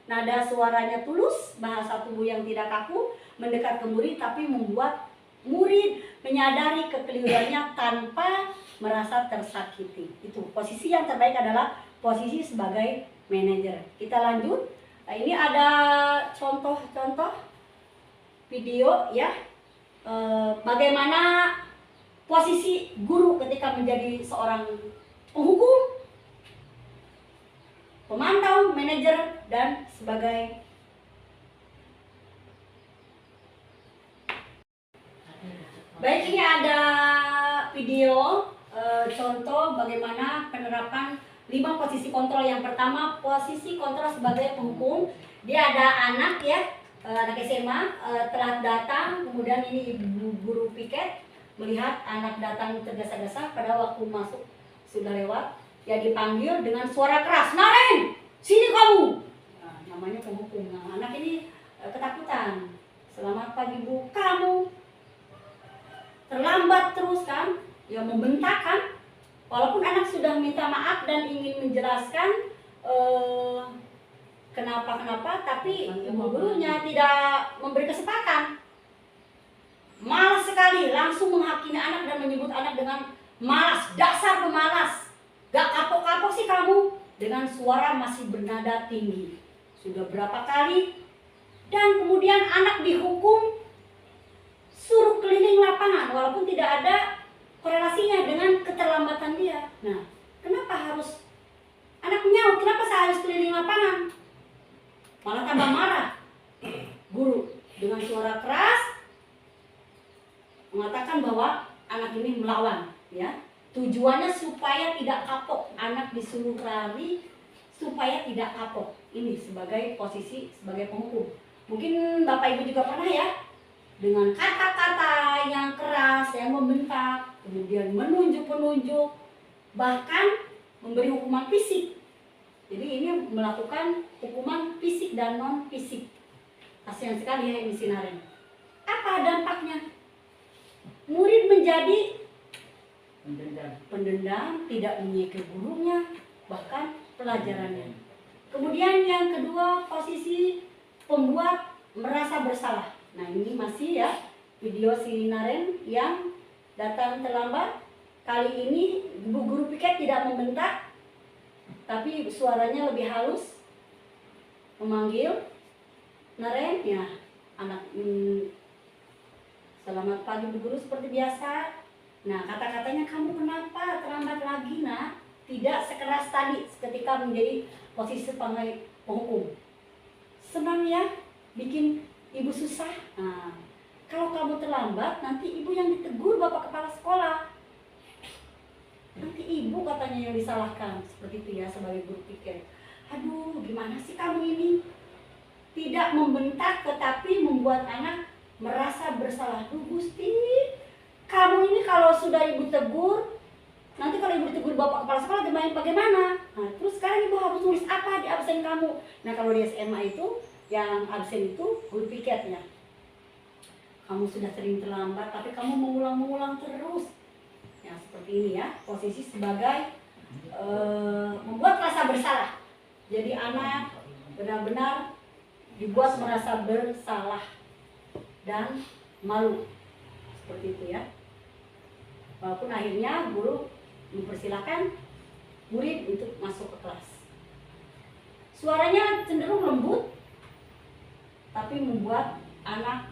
nada suaranya tulus, bahasa tubuh yang tidak kaku, mendekat ke murid tapi membuat murid menyadari kekeliruannya tanpa merasa tersakiti. Itu posisi yang terbaik adalah posisi sebagai manajer. Kita lanjut. Nah, ini ada contoh-contoh video ya. Bagaimana posisi guru ketika menjadi seorang penghukum. pemantau, manajer, dan sebagai baik. Ini ada video contoh bagaimana penerapan 5 posisi kontrol. Yang pertama, posisi kontrol sebagai penghukum. Dia ada anak ya, anak SMA telah datang, kemudian ini ibu guru piket melihat anak datang tergesa-gesa pada waktu masuk sudah lewat. Ya dipanggil dengan suara keras, "Naren, sini kamu!" Nah, namanya penghukum. Nah, anak ini ketakutan. "Selamat pagi Bu." "Kamu terlambat terus kan?" Ya membentak kan. Walaupun anak sudah minta maaf dan ingin menjelaskan kenapa, tapi ibu gurunya tidak memberi kesempatan. Malas sekali, langsung menghakimi anak dan menyebut anak dengan malas, "Dasar pemalas, gak kapok-kapok sih kamu," dengan suara masih bernada tinggi. Sudah berapa kali, dan kemudian anak dihukum suruh keliling lapangan walaupun tidak ada korelasinya dengan keterlambatan dia. Nah, kenapa harus anak nyaut, kenapa saya harus keliling lapangan? Malah tambah marah. Guru dengan suara keras mengatakan bahwa anak ini melawan, ya. Tujuannya supaya tidak kapok. Anak disuruh lari supaya tidak kapok. Ini sebagai posisi sebagai penghukum. Mungkin Bapak Ibu juga pernah ya, dengan kata-kata yang keras, yang membentak, kemudian menunjuk-menunjuk, bahkan memberi hukuman fisik. Jadi ini melakukan hukuman fisik dan non fisik. Kasihan sekali ya ini si Naren. Apa dampaknya? Murid menjadi pendendam, tidak menyikir gurunya, bahkan pelajarannya. Kemudian yang kedua, posisi pembuat merasa bersalah. Nah, ini masih ya video si Naren yang datang terlambat. Kali ini ibu guru piket tidak membentak, tapi suaranya lebih halus, memanggil Naren, ya anak, "Selamat pagi Bu Guru," seperti biasa. Nah, kata-katanya, "Kamu kenapa terlambat lagi nak?" Tidak sekeras tadi ketika menjadi posisi sebagai penghukum. "Senang ya bikin Ibu susah. Nah, kalau kamu terlambat, nanti Ibu yang ditegur Bapak Kepala Sekolah. Nanti Ibu," katanya, "yang disalahkan." Seperti itu ya sebagai guru piket. Aduh, gimana sih kamu ini? Tidak membentak tetapi membuat anak merasa bersalah. "Duh Gusti, kamu ini kalau sudah Ibu tegur, nanti kalau Ibu tegur Bapak Kepala Sekolah bagaimana? Nah, terus sekarang Ibu harus tulis apa di absen kamu?" Nah, kalau di SMA itu yang absen itu guru piketnya, "Kamu sudah sering terlambat tapi kamu mengulang-mengulang terus." Ya seperti ini ya, posisi sebagai membuat rasa bersalah. Jadi anak benar-benar dibuat merasa bersalah dan malu. Seperti itu ya. Walaupun akhirnya guru mempersilahkan murid untuk masuk ke kelas. Suaranya cenderung lembut, tapi membuat anak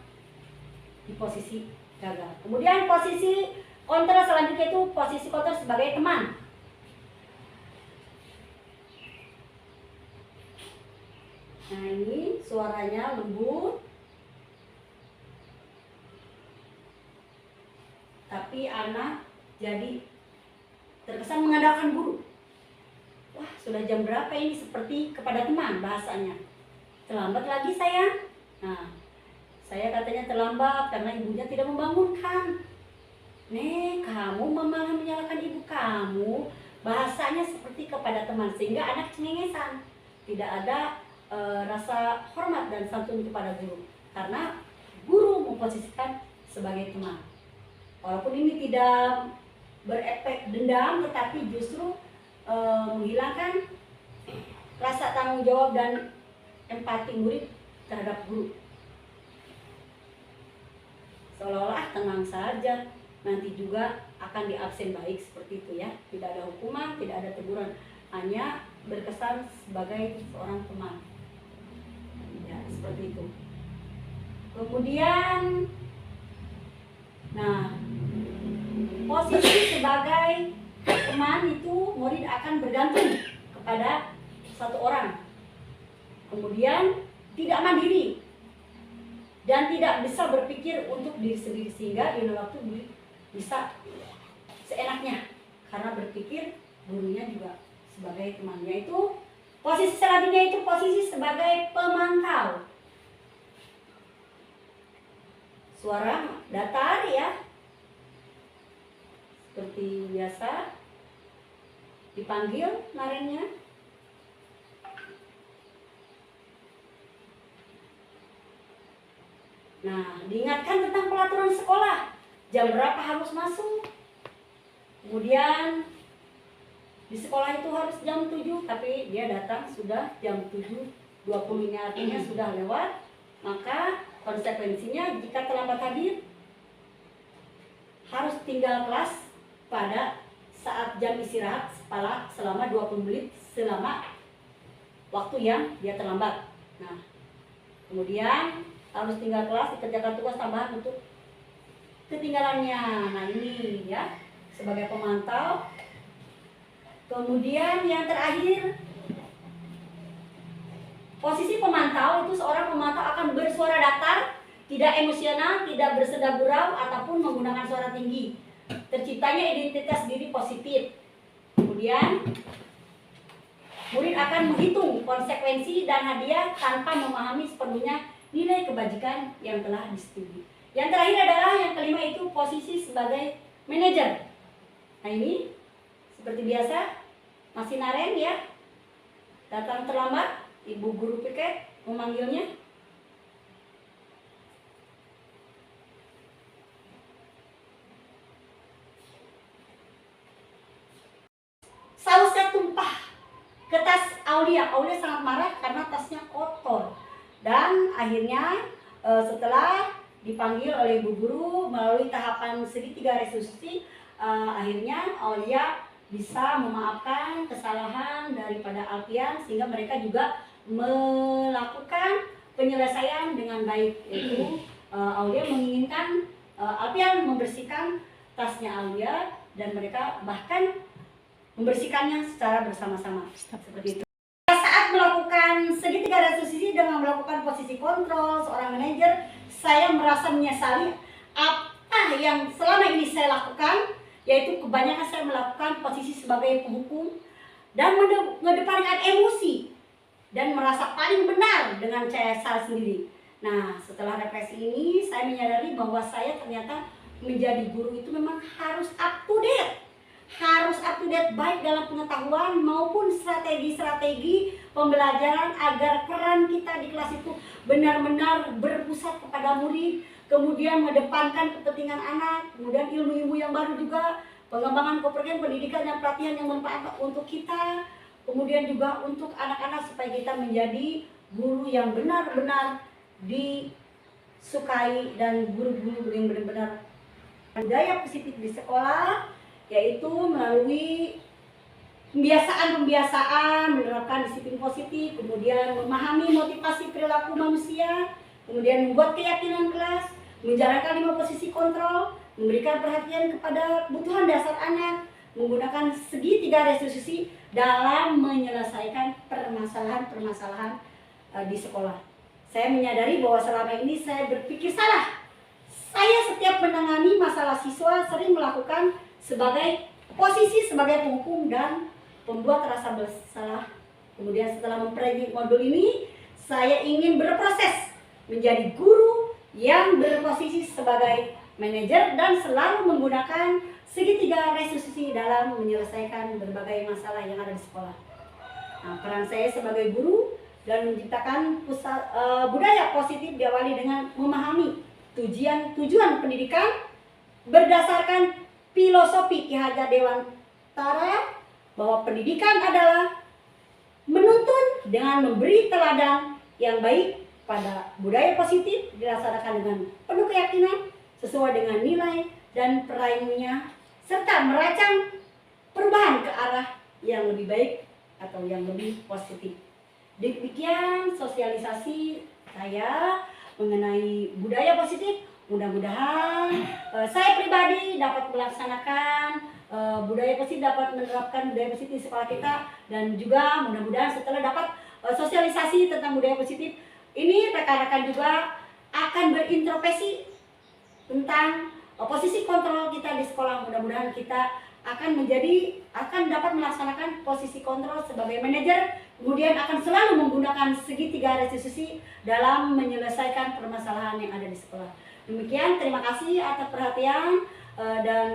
di posisi gagal. Kemudian posisi kontra selanjutnya itu posisi kontra sebagai teman. Nah, ini suaranya lembut, tapi anak jadi terkesan mengandalkan guru. "Wah, sudah jam berapa ini?" Seperti kepada teman bahasanya. "Terlambat lagi sayang." Nah, saya katanya terlambat karena ibunya tidak membangunkan. "Nih, kamu malah menyalahkan ibu kamu." Bahasanya seperti kepada teman, sehingga anak cengengesan. Tidak ada rasa hormat dan santun kepada guru, karena guru memposisikan sebagai teman. Walaupun ini tidak berefek dendam, tetapi justru menghilangkan rasa tanggung jawab dan empati murid terhadap guru. Seolah-olah tenang saja, nanti juga akan diabsen baik, seperti itu ya. Tidak ada hukuman, tidak ada teguran, hanya berkesan sebagai seorang teman. Ya, seperti itu. Kemudian, nah, posisi sebagai teman itu murid akan bergantung kepada satu orang. Kemudian tidak mandiri dan tidak bisa berpikir untuk diri sendiri, sehingga di waktu bisa seenaknya karena berpikir gurunya juga sebagai temannya. Itu posisi selanjutnya itu posisi sebagai pemantau. Suara datar ya, seperti biasa dipanggil narennya. Nah, diingatkan tentang peraturan sekolah, jam berapa harus masuk. Kemudian di sekolah itu harus jam 7, tapi dia datang sudah jam 7.20, artinya sudah lewat. Maka konsekuensinya jika terlambat hadir harus tinggal kelas pada saat jam istirahat selama 20 menit selama waktu yang dia terlambat. Nah, kemudian harus tinggal kelas, dikerjakan tugas tambahan untuk ketinggalannya. Nah, ini ya sebagai pemantau. Kemudian yang terakhir, posisi pemantau itu seorang pemantau akan bersuara datar, tidak emosional, tidak bersedak gurau ataupun menggunakan suara tinggi. Terciptanya identitas diri positif. Kemudian murid akan menghitung konsekuensi dan hadiah tanpa memahami sepenuhnya nilai kebajikan yang telah disetujui. Yang terakhir adalah yang kelima, itu posisi sebagai manajer. Nah, ini seperti biasa masih naren ya, datang terlambat, ibu guru piket memanggilnya. Sausnya tumpah ke tas Aulia. Aulia sangat marah karena tasnya kotor. Dan akhirnya setelah dipanggil oleh ibu guru melalui tahapan segitiga restitusi, akhirnya Aulia bisa memaafkan kesalahan daripada Alfian, sehingga mereka juga melakukan penyelesaian dengan baik. Yaitu Aulia menginginkan Alfian membersihkan tasnya Aulia, dan mereka bahkan membersihkannya secara bersama-sama seperti itu. Saat melakukan segitiga restitusi dengan melakukan posisi kontrol seorang manajer, saya merasa menyesali apa yang selama ini saya lakukan, yaitu kebanyakan saya melakukan posisi sebagai penghukum dan mengedepankan emosi dan merasa paling benar dengan saya sendiri. Nah, setelah refleksi ini saya menyadari bahwa saya ternyata menjadi guru itu memang harus up to date. Harus up to date baik dalam pengetahuan maupun strategi-strategi pembelajaran agar peran kita di kelas itu benar-benar berpusat kepada murid, kemudian mengedepankan kepentingan anak, kemudian ilmu-ilmu yang baru juga, pengembangan kompetensi pendidikan dan pelatihan yang bermanfaat untuk kita, kemudian juga untuk anak-anak supaya kita menjadi guru yang benar-benar disukai dan guru-guru yang benar-benar budaya positif di sekolah, yaitu melalui pembiasaan menerapkan disiplin positif, kemudian memahami motivasi perilaku manusia, kemudian membuat keyakinan kelas, menjalankan 5 posisi kontrol, memberikan perhatian kepada kebutuhan dasar anak, menggunakan segitiga restitusi dalam menyelesaikan permasalahan-permasalahan di sekolah. Saya menyadari bahwa selama ini saya berpikir salah. Saya setiap menangani masalah siswa sering melakukan sebagai posisi sebagai penghukum dan pembuat rasa bersalah. Kemudian setelah mempelajari modul ini, saya ingin berproses menjadi guru yang berposisi sebagai manajer dan selalu menggunakan segitiga restitusi dalam menyelesaikan berbagai masalah yang ada di sekolah. Nah, peran saya sebagai guru dan menciptakan budaya positif diawali dengan memahami tujuan pendidikan berdasarkan filosofi Ki Hajar Dewantara, bahwa pendidikan adalah menuntun dengan memberi teladan yang baik pada budaya positif dilaksanakan dengan penuh keyakinan sesuai dengan nilai dan peraihnya, serta merancang perubahan ke arah yang lebih baik atau yang lebih positif. Demikian sosialisasi saya mengenai budaya positif. Mudah-mudahan saya pribadi dapat melaksanakan budaya positif, dapat menerapkan budaya positif di sekolah kita, dan juga mudah-mudahan setelah dapat sosialisasi tentang budaya positif ini, rekan-rekan juga akan berintrospeksi tentang posisi kontrol kita di sekolah. Mudah-mudahan kita akan dapat melaksanakan posisi kontrol sebagai manajer, kemudian akan selalu menggunakan segitiga restitusi dalam menyelesaikan permasalahan yang ada di sekolah. Demikian, terima kasih atas perhatian dan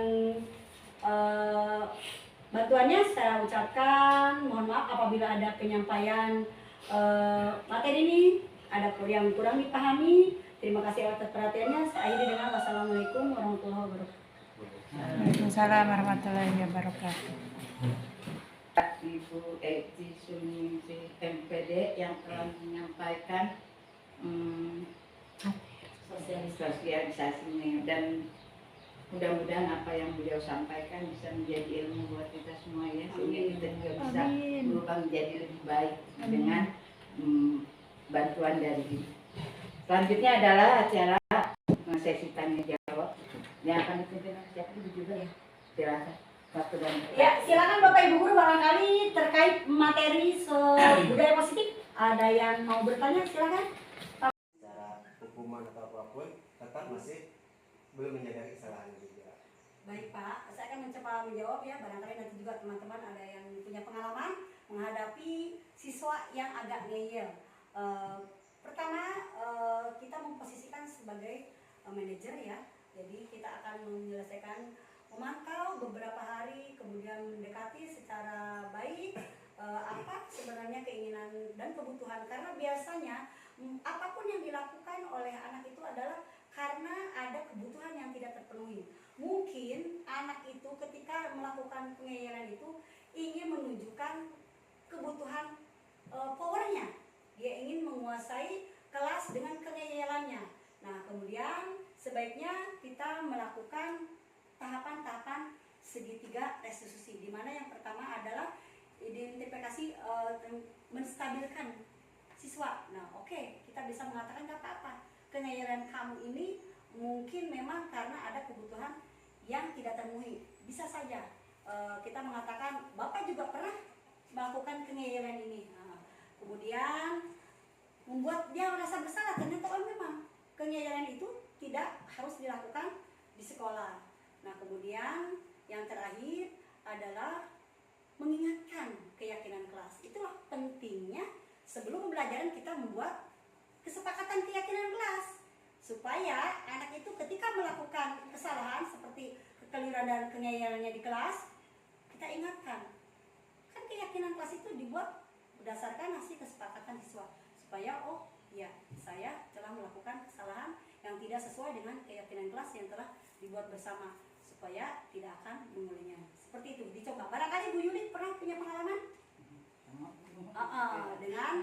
bantuannya saya ucapkan. Mohon maaf apabila ada penyampaian materi ini ada yang kurang dipahami. Terima kasih atas perhatiannya. Saya akhiri dengan wassalamualaikum warahmatullahi wabarakatuh. Waalaikumsalam warahmatullahi wabarakatuh. Ibu Eti Suningsih MPD yang telah menyampaikan sosialisasinya, dan mudah-mudahan apa yang beliau sampaikan bisa menjadi ilmu buat kita semua ya, sehingga kita juga bisa berubah menjadi lebih baik dengan bantuan dari ini. Selanjutnya adalah acara sesi tanya jawab yang akan dipimpin oleh siapa juga ya. Silakan. Waktu dan Ya, silakan Bapak Ibu guru, barangkali terkait materi budaya positif ada yang mau bertanya, silakan. Secara hukuman atau apapun tetap masih belum menyadari kesalahan juga. Baik Pak, saya akan mencoba menjawab ya. Barangkali nanti juga teman-teman ada yang punya pengalaman menghadapi siswa yang agak ngeyel. Pertama, kita memposisikan sebagai manajer ya. Jadi kita akan menyelesaikan, memantau beberapa hari, kemudian mendekati secara baik apa sebenarnya keinginan dan kebutuhan. Karena biasanya apapun yang dilakukan oleh anak itu adalah karena ada kebutuhan yang tidak terpenuhi. Mungkin anak itu ketika melakukan pengeyalan itu ingin menunjukkan kebutuhan powernya. Dia ingin menguasai kelas dengan pengeyalannya. Nah, kemudian sebaiknya kita melakukan tahapan-tahapan segitiga restitusi, di mana yang pertama adalah identifikasi menstabilkan siswa. Nah, oke, kita bisa mengatakan gak apa-apa, pengeyalan kamu ini mungkin memang karena ada kebutuhan yang tidak terpenuhi. Bisa saja kita mengatakan Bapak juga pernah melakukan pengeyalan ini. Nah, kemudian membuat dia merasa bersalah, ternyata memang pengeyalan itu tidak harus dilakukan di sekolah. Nah, kemudian yang terakhir adalah mengingatkan keyakinan kelas. Itulah pentingnya sebelum pembelajaran kita membuat kesepakatan keyakinan kelas, supaya anak itu ketika melakukan kesalahan seperti kekeliruan dan pengeyalannya di kelas, kita ingatkan. Kan keyakinan kelas itu dibuat berdasarkan hasil kesepakatan siswa, supaya oh ya, saya telah melakukan kesalahan yang tidak sesuai dengan keyakinan kelas yang telah dibuat bersama, supaya tidak akan mengulanginya. Seperti itu, dicoba. Barangkali Bu Yuli pernah punya pengalaman dengan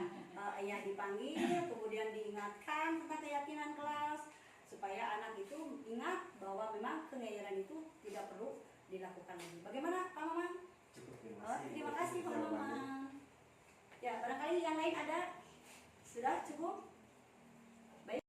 ayah dipanggil, kemudian diingatkan tentang keyakinan kelas, supaya anak itu ingat bahwa memang pengeyalan itu tidak perlu dilakukan lagi. Bagaimana Pak Mamang? Terima kasih Pak Mamang. Ya, barangkali yang lain ada? Sudah cukup? Baik.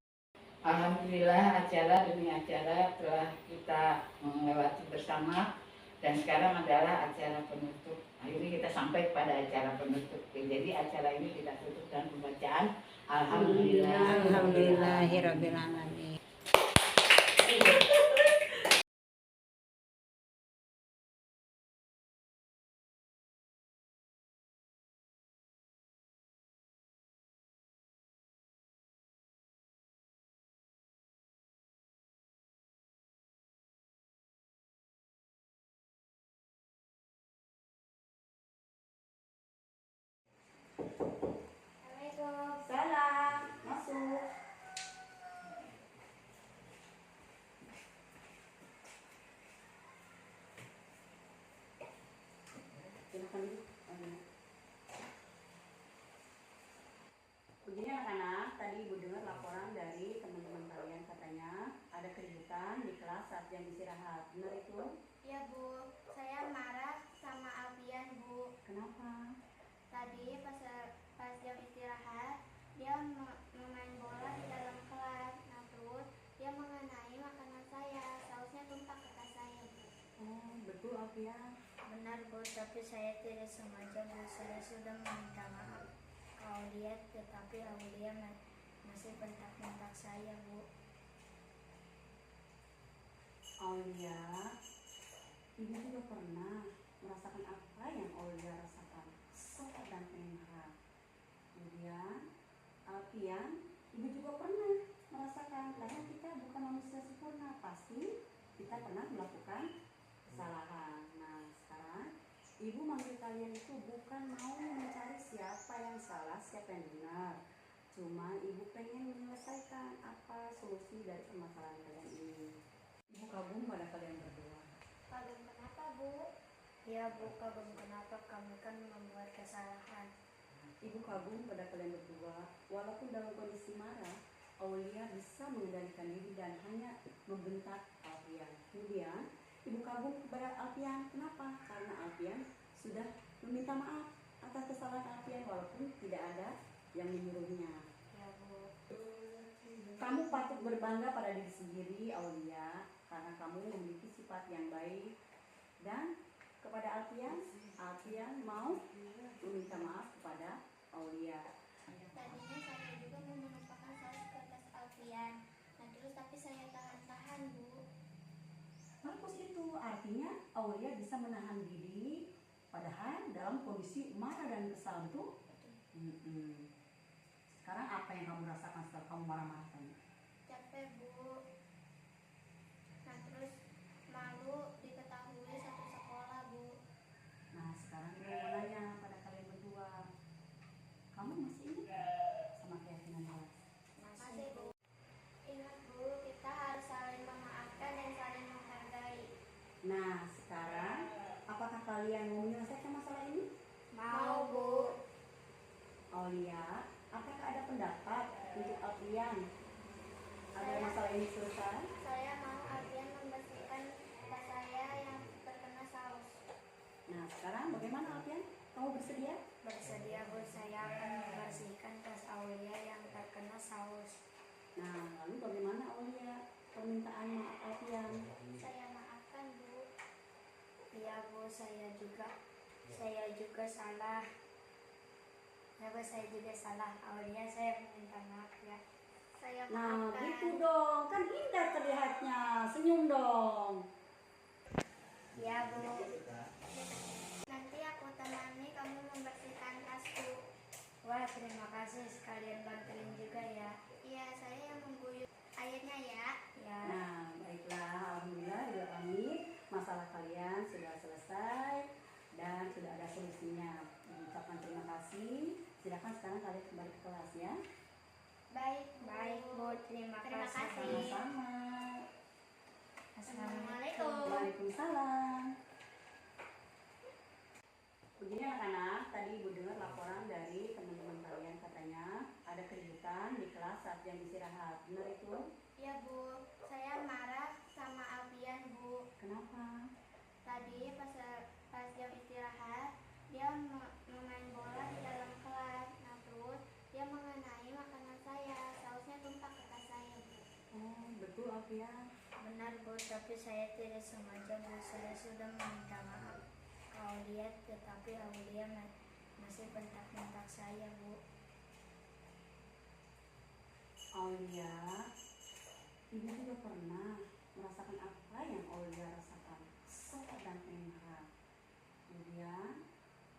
Alhamdulillah, acara demi acara telah kita melewati bersama, dan sekarang adalah acara penutup. Akhirnya kita sampai pada acara penutup. Jadi acara ini kita tutup dengan pembacaan Alhamdulillah. Alhamdulillahirabbil alamin. Salam, masuk. Silakan dulu. Begini anak-anak, tadi Ibu dengar laporan dari teman-teman kalian, katanya ada keributan di kelas saat jam istirahat. Benar itu? Ya Bu, saya marah sama Alfian Bu. Kenapa? Tadi pas jam istirahat dia main bola di dalam kelas. Nah terus dia mengenai makanan saya, sausnya tumpah ke tas saya Bu. Oh betul Alfian. Alfian? Benar Bu, tapi saya tidak sengaja Bu. Saya sudah meminta maaf ke Aulia, tetapi Aulia masih bentak-bentak saya Bu. Aulia, ibu juga pernah merasakan apa yang Aulia rasakan, kesal dan pengen marah. Kemudian Alfian, ibu juga pernah merasakan karena kita bukan manusia sempurna, pasti kita pernah melakukan kesalahan. Nah sekarang ibu manggil kalian itu bukan mau mencari siapa yang salah, siapa yang benar, cuma ibu pengen menyelesaikan apa solusi dari permasalahan kalian ini. Ibu kagum pada kalian berdua. Kagum kenapa Bu? Ya Bu, kagum kenapa kami kan membuat kesalahan. Ibu kagum pada kalian berdua, walaupun dalam kondisi marah, Aulia bisa mengendalikan diri dan hanya membentak Alfian. Kemudian, ibu kagum kepada Alfian. Kenapa? Karena Alfian sudah meminta maaf atas kesalahan Alfian walaupun tidak ada yang menyuruhnya. Ya Bu. Kamu patut berbangga pada diri sendiri, Aulia, karena kamu memiliki sifat yang baik. Dan kepada Alfian mau meminta maaf kepada Aulia. Tadinya saya juga mau menumpahkan saus ke tas Alfian. Nah terus tapi saya tahan-tahan Bu. Bagus itu, artinya Aulia bisa menahan diri padahal dalam kondisi marah dan kesal tuh. Sekarang apa yang kamu rasakan setelah kamu marah-marah tadi? Capek Bu. Nah terus malu diketahui satu sekolah Bu. Nah sekarang gue mau nanya pada kalian berdua, kamu masih ingat sama keyakinan Allah? Masih Bu. Ingat Bu, kita harus saling memaafkan dan saling menghargai. Nah sekarang apakah kalian mau menyelesaikan masalah ini? Mau Bu. Aulia, apakah ada pendapat untuk Alfian agar masalah ini selesai? Saya mau Alfian membersihkan tas saya yang terkena saus. Nah sekarang bagaimana Alfian? Kamu bersedia? Bersedia Bu, saya akan membersihkan tas Aulia yang terkena saus. Nah lalu bagaimana Aulia permintaan maaf Alfian? Saya maafkan Bu. Iya Bu, saya juga salah. Ya Bu, saya juga salah. Aulia, saya minta maaf ya. Saya Nah maafkan. gitu dong, kan indah terlihatnya, senyum dong. Ya Bu. Nanti aku temani kamu membersihkan tasku. Wah, terima kasih, sekalian bantuin juga ya. Iya, saya yang mengguyur airnya ya. Ya. Nah baiklah, alhamdulillah bila kami masalah kalian sudah selesai dan sudah ada solusinya. Mengucapkan terima kasih. Silakan sekarang kalian kembali ke kelas ya. Baik Bu, terima kasih. Sama-sama. Assalamualaikum. Waalaikumsalam. Begini anak-anak, tadi Ibu dengar laporan dari teman-teman kalian, katanya ada keributan di kelas saat jam istirahat. Benar itu? Ya Bu, saya marah sama Alfian Bu. Kenapa? Tadi pas jam istirahat dia memain bola di dalam kelas. Nah terus dia mengenai makanan saya, sausnya tumpah ke tas saya Bu. Oh, betul Alfian. Benar Bu, tapi saya tidak sengaja Bu. Saya sudah meminta maaf ke Aulia, tetapi Aulia masih bentak-bentak saya Bu. Aulia, ibu juga pernah merasakan apa yang Aulia rasakan, kesal dan pengen marah. Kemudian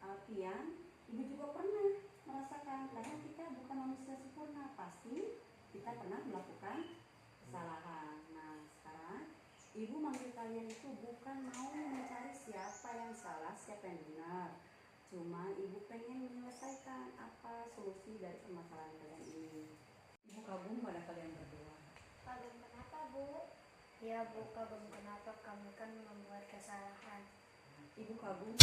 Alfian, ibu juga pernah merasakan karena kita bukan manusia sempurna, pasti kita pernah melakukan kesalahan. Nah sekarang ibu manggil kalian itu bukan mau mencari siapa yang salah, siapa yang benar, cuma ibu pengen menyelesaikan apa solusi dari permasalahan kalian ini. Ibu kagum pada kalian berdua. Kagum kenapa Bu? Ya Bu, kagum kenapa kami kan membuat kesalahan. Ibu kagum.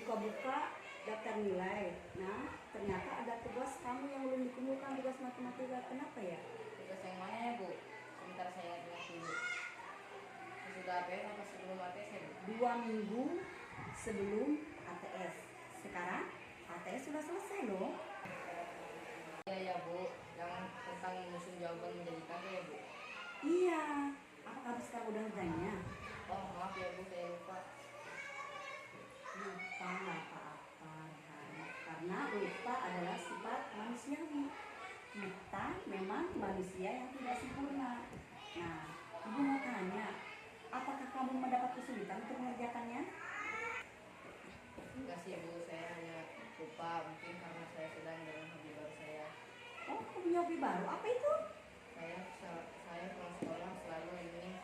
buka-buka daftar nilai. Nah, ternyata ada tugas kamu yang belum dikumpulkan, tugas matematika. Kenapa ya? Tugas yang mana ya, Bu? Sebentar saya ingat dulu. Sudah APS apa sebelum ATS ya, Bu? 2 minggu sebelum ATS. Sekarang ATS sudah selesai loh. Iya ya, Bu. Yang tentang menyusun jawaban menjadi kata ya, Bu? Iya. Apakah sekarang udah ngerjainnya? Oh, maaf ya, Bu. Saya lupa. Lupa nggak apa-apa, karena lupa adalah sifat manusiawi. Kita memang manusia yang tidak sempurna. Nah, Ibu mau tanya, apakah kamu mendapat kesulitan untuk mengerjakannya? Enggak sih, Bu. Saya hanya lupa. Mungkin karena saya sedang dalam hobi baru saya. Oh, kamu punya hobi baru. Apa itu? Saya pulang sekolah selalu ini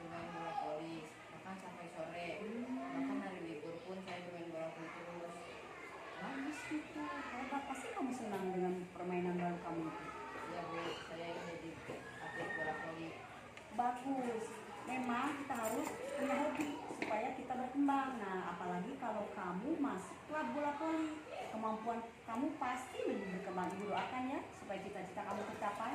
bermain bola voli. Bahkan sampai sore. Bahkan hari libur pun saya bermain bola voli terus. Bagus itu. Hebat. Pasti kamu senang dengan permainan baru kamu itu. Ya, Bu. Saya ingin jadi atlet bola voli. Bagus. Memang kita harus punya hobi supaya kita berkembang. Nah, apalagi kalau kamu masuk klub bola voli, kemampuan kamu pasti lebih berkembang. Ibu doakan ya supaya cita-cita kamu tercapai.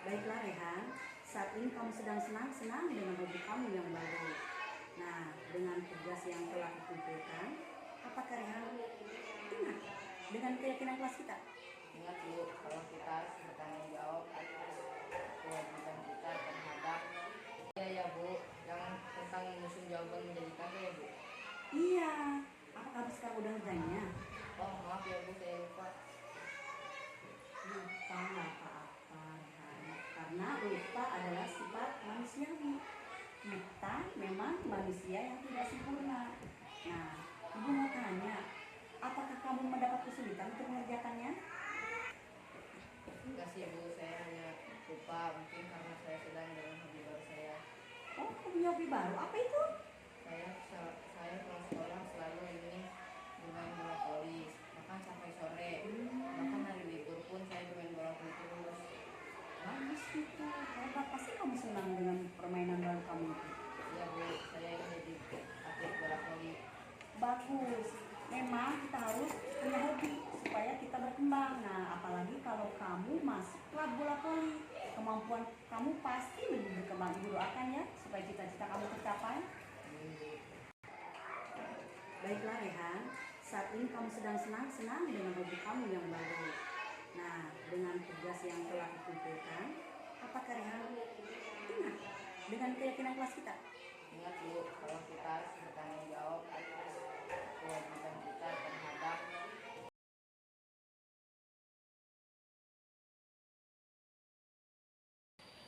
Baiklah Rehan, saat ini kamu sedang senang-senang dengan hobi kamu yang baru. Nah, dengan tugas yang telah dikumpulkan, apakah Rehan ingat dengan keyakinan kelas kita? Ingat, Bu, kalau kita harus bertanggung jawab atas kewajiban kita terhadap. Iya ya, Bu. Yang tentang menyusun jawaban menjadi kata ya, Bu? Iya. Apakah sekarang udah ngerjainnya? Oh, maaf ya, Bu. Saya lupa. Lupa nggak apa-apa, Rehan. Karena lupa adalah sifat manusiawi. Kita memang manusia yang tidak sempurna. Nah, Ibu mau tanya, apakah kamu mendapat kesulitan untuk mengerjakannya? Enggak sih, Bu. Saya hanya lupa. Mungkin karena saya sedang dalam hobi baru saya. Oh, kamu punya hobi baru. Apa itu? Saya pulang sekolah selalu ini bermain bola voli. Bahkan sampai sore. Bahkan hari libur pun saya bermain bola voli terus. Bagus itu. Hebat. Pasti kamu senang dengan permainan baru kamu itu. Ya, Bu. Saya ingin jadi atlet bola voli. Bagus. Memang kita harus punya hobi supaya kita berkembang. Nah, apalagi kalau kamu masuk klub bola voli, kemampuan kamu pasti lebih berkembang. Ibu doakan ya supaya cita-cita kamu tercapai. Baiklah Rehan, saat ini kamu sedang senang-senang dengan hobi kamu yang baru. Nah, dengan tugas yang telah dikumpulkan, apakah Rehan ingat dengan keyakinan kelas kita? Ingat, Bu, kalau kita harus bertanggung jawab atas kewajiban kita terhadap.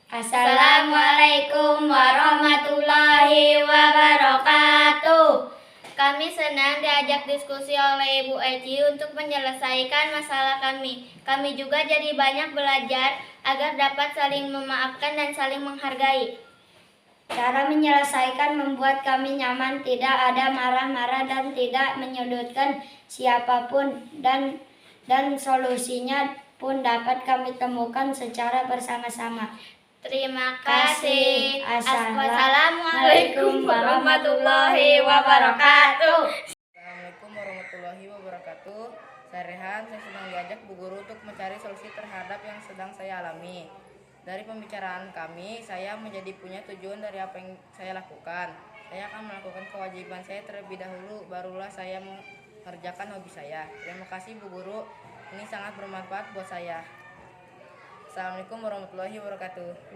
Assalamualaikum warahmatullahi wabarakatuh. Kami senang diajak diskusi oleh Ibu Eci untuk menyelesaikan masalah kami. Kami juga jadi banyak belajar agar dapat saling memaafkan dan saling menghargai. Cara menyelesaikan membuat kami nyaman, tidak ada marah-marah dan tidak menyudutkan siapapun, dan solusinya pun dapat kami temukan secara bersama-sama. Terima kasih. Assalamualaikum warahmatullahi wabarakatuh. Assalamualaikum warahmatullahi wabarakatuh. Saya Rehan, saya sedang diajak Bu Guru untuk mencari solusi terhadap yang sedang saya alami. Dari pembicaraan kami, saya menjadi punya tujuan dari apa yang saya lakukan. Saya akan melakukan kewajiban saya terlebih dahulu, barulah saya mengerjakan hobi saya. Terima kasih Bu Guru, ini sangat bermanfaat buat saya. Assalamualaikum warahmatullahi wabarakatuh.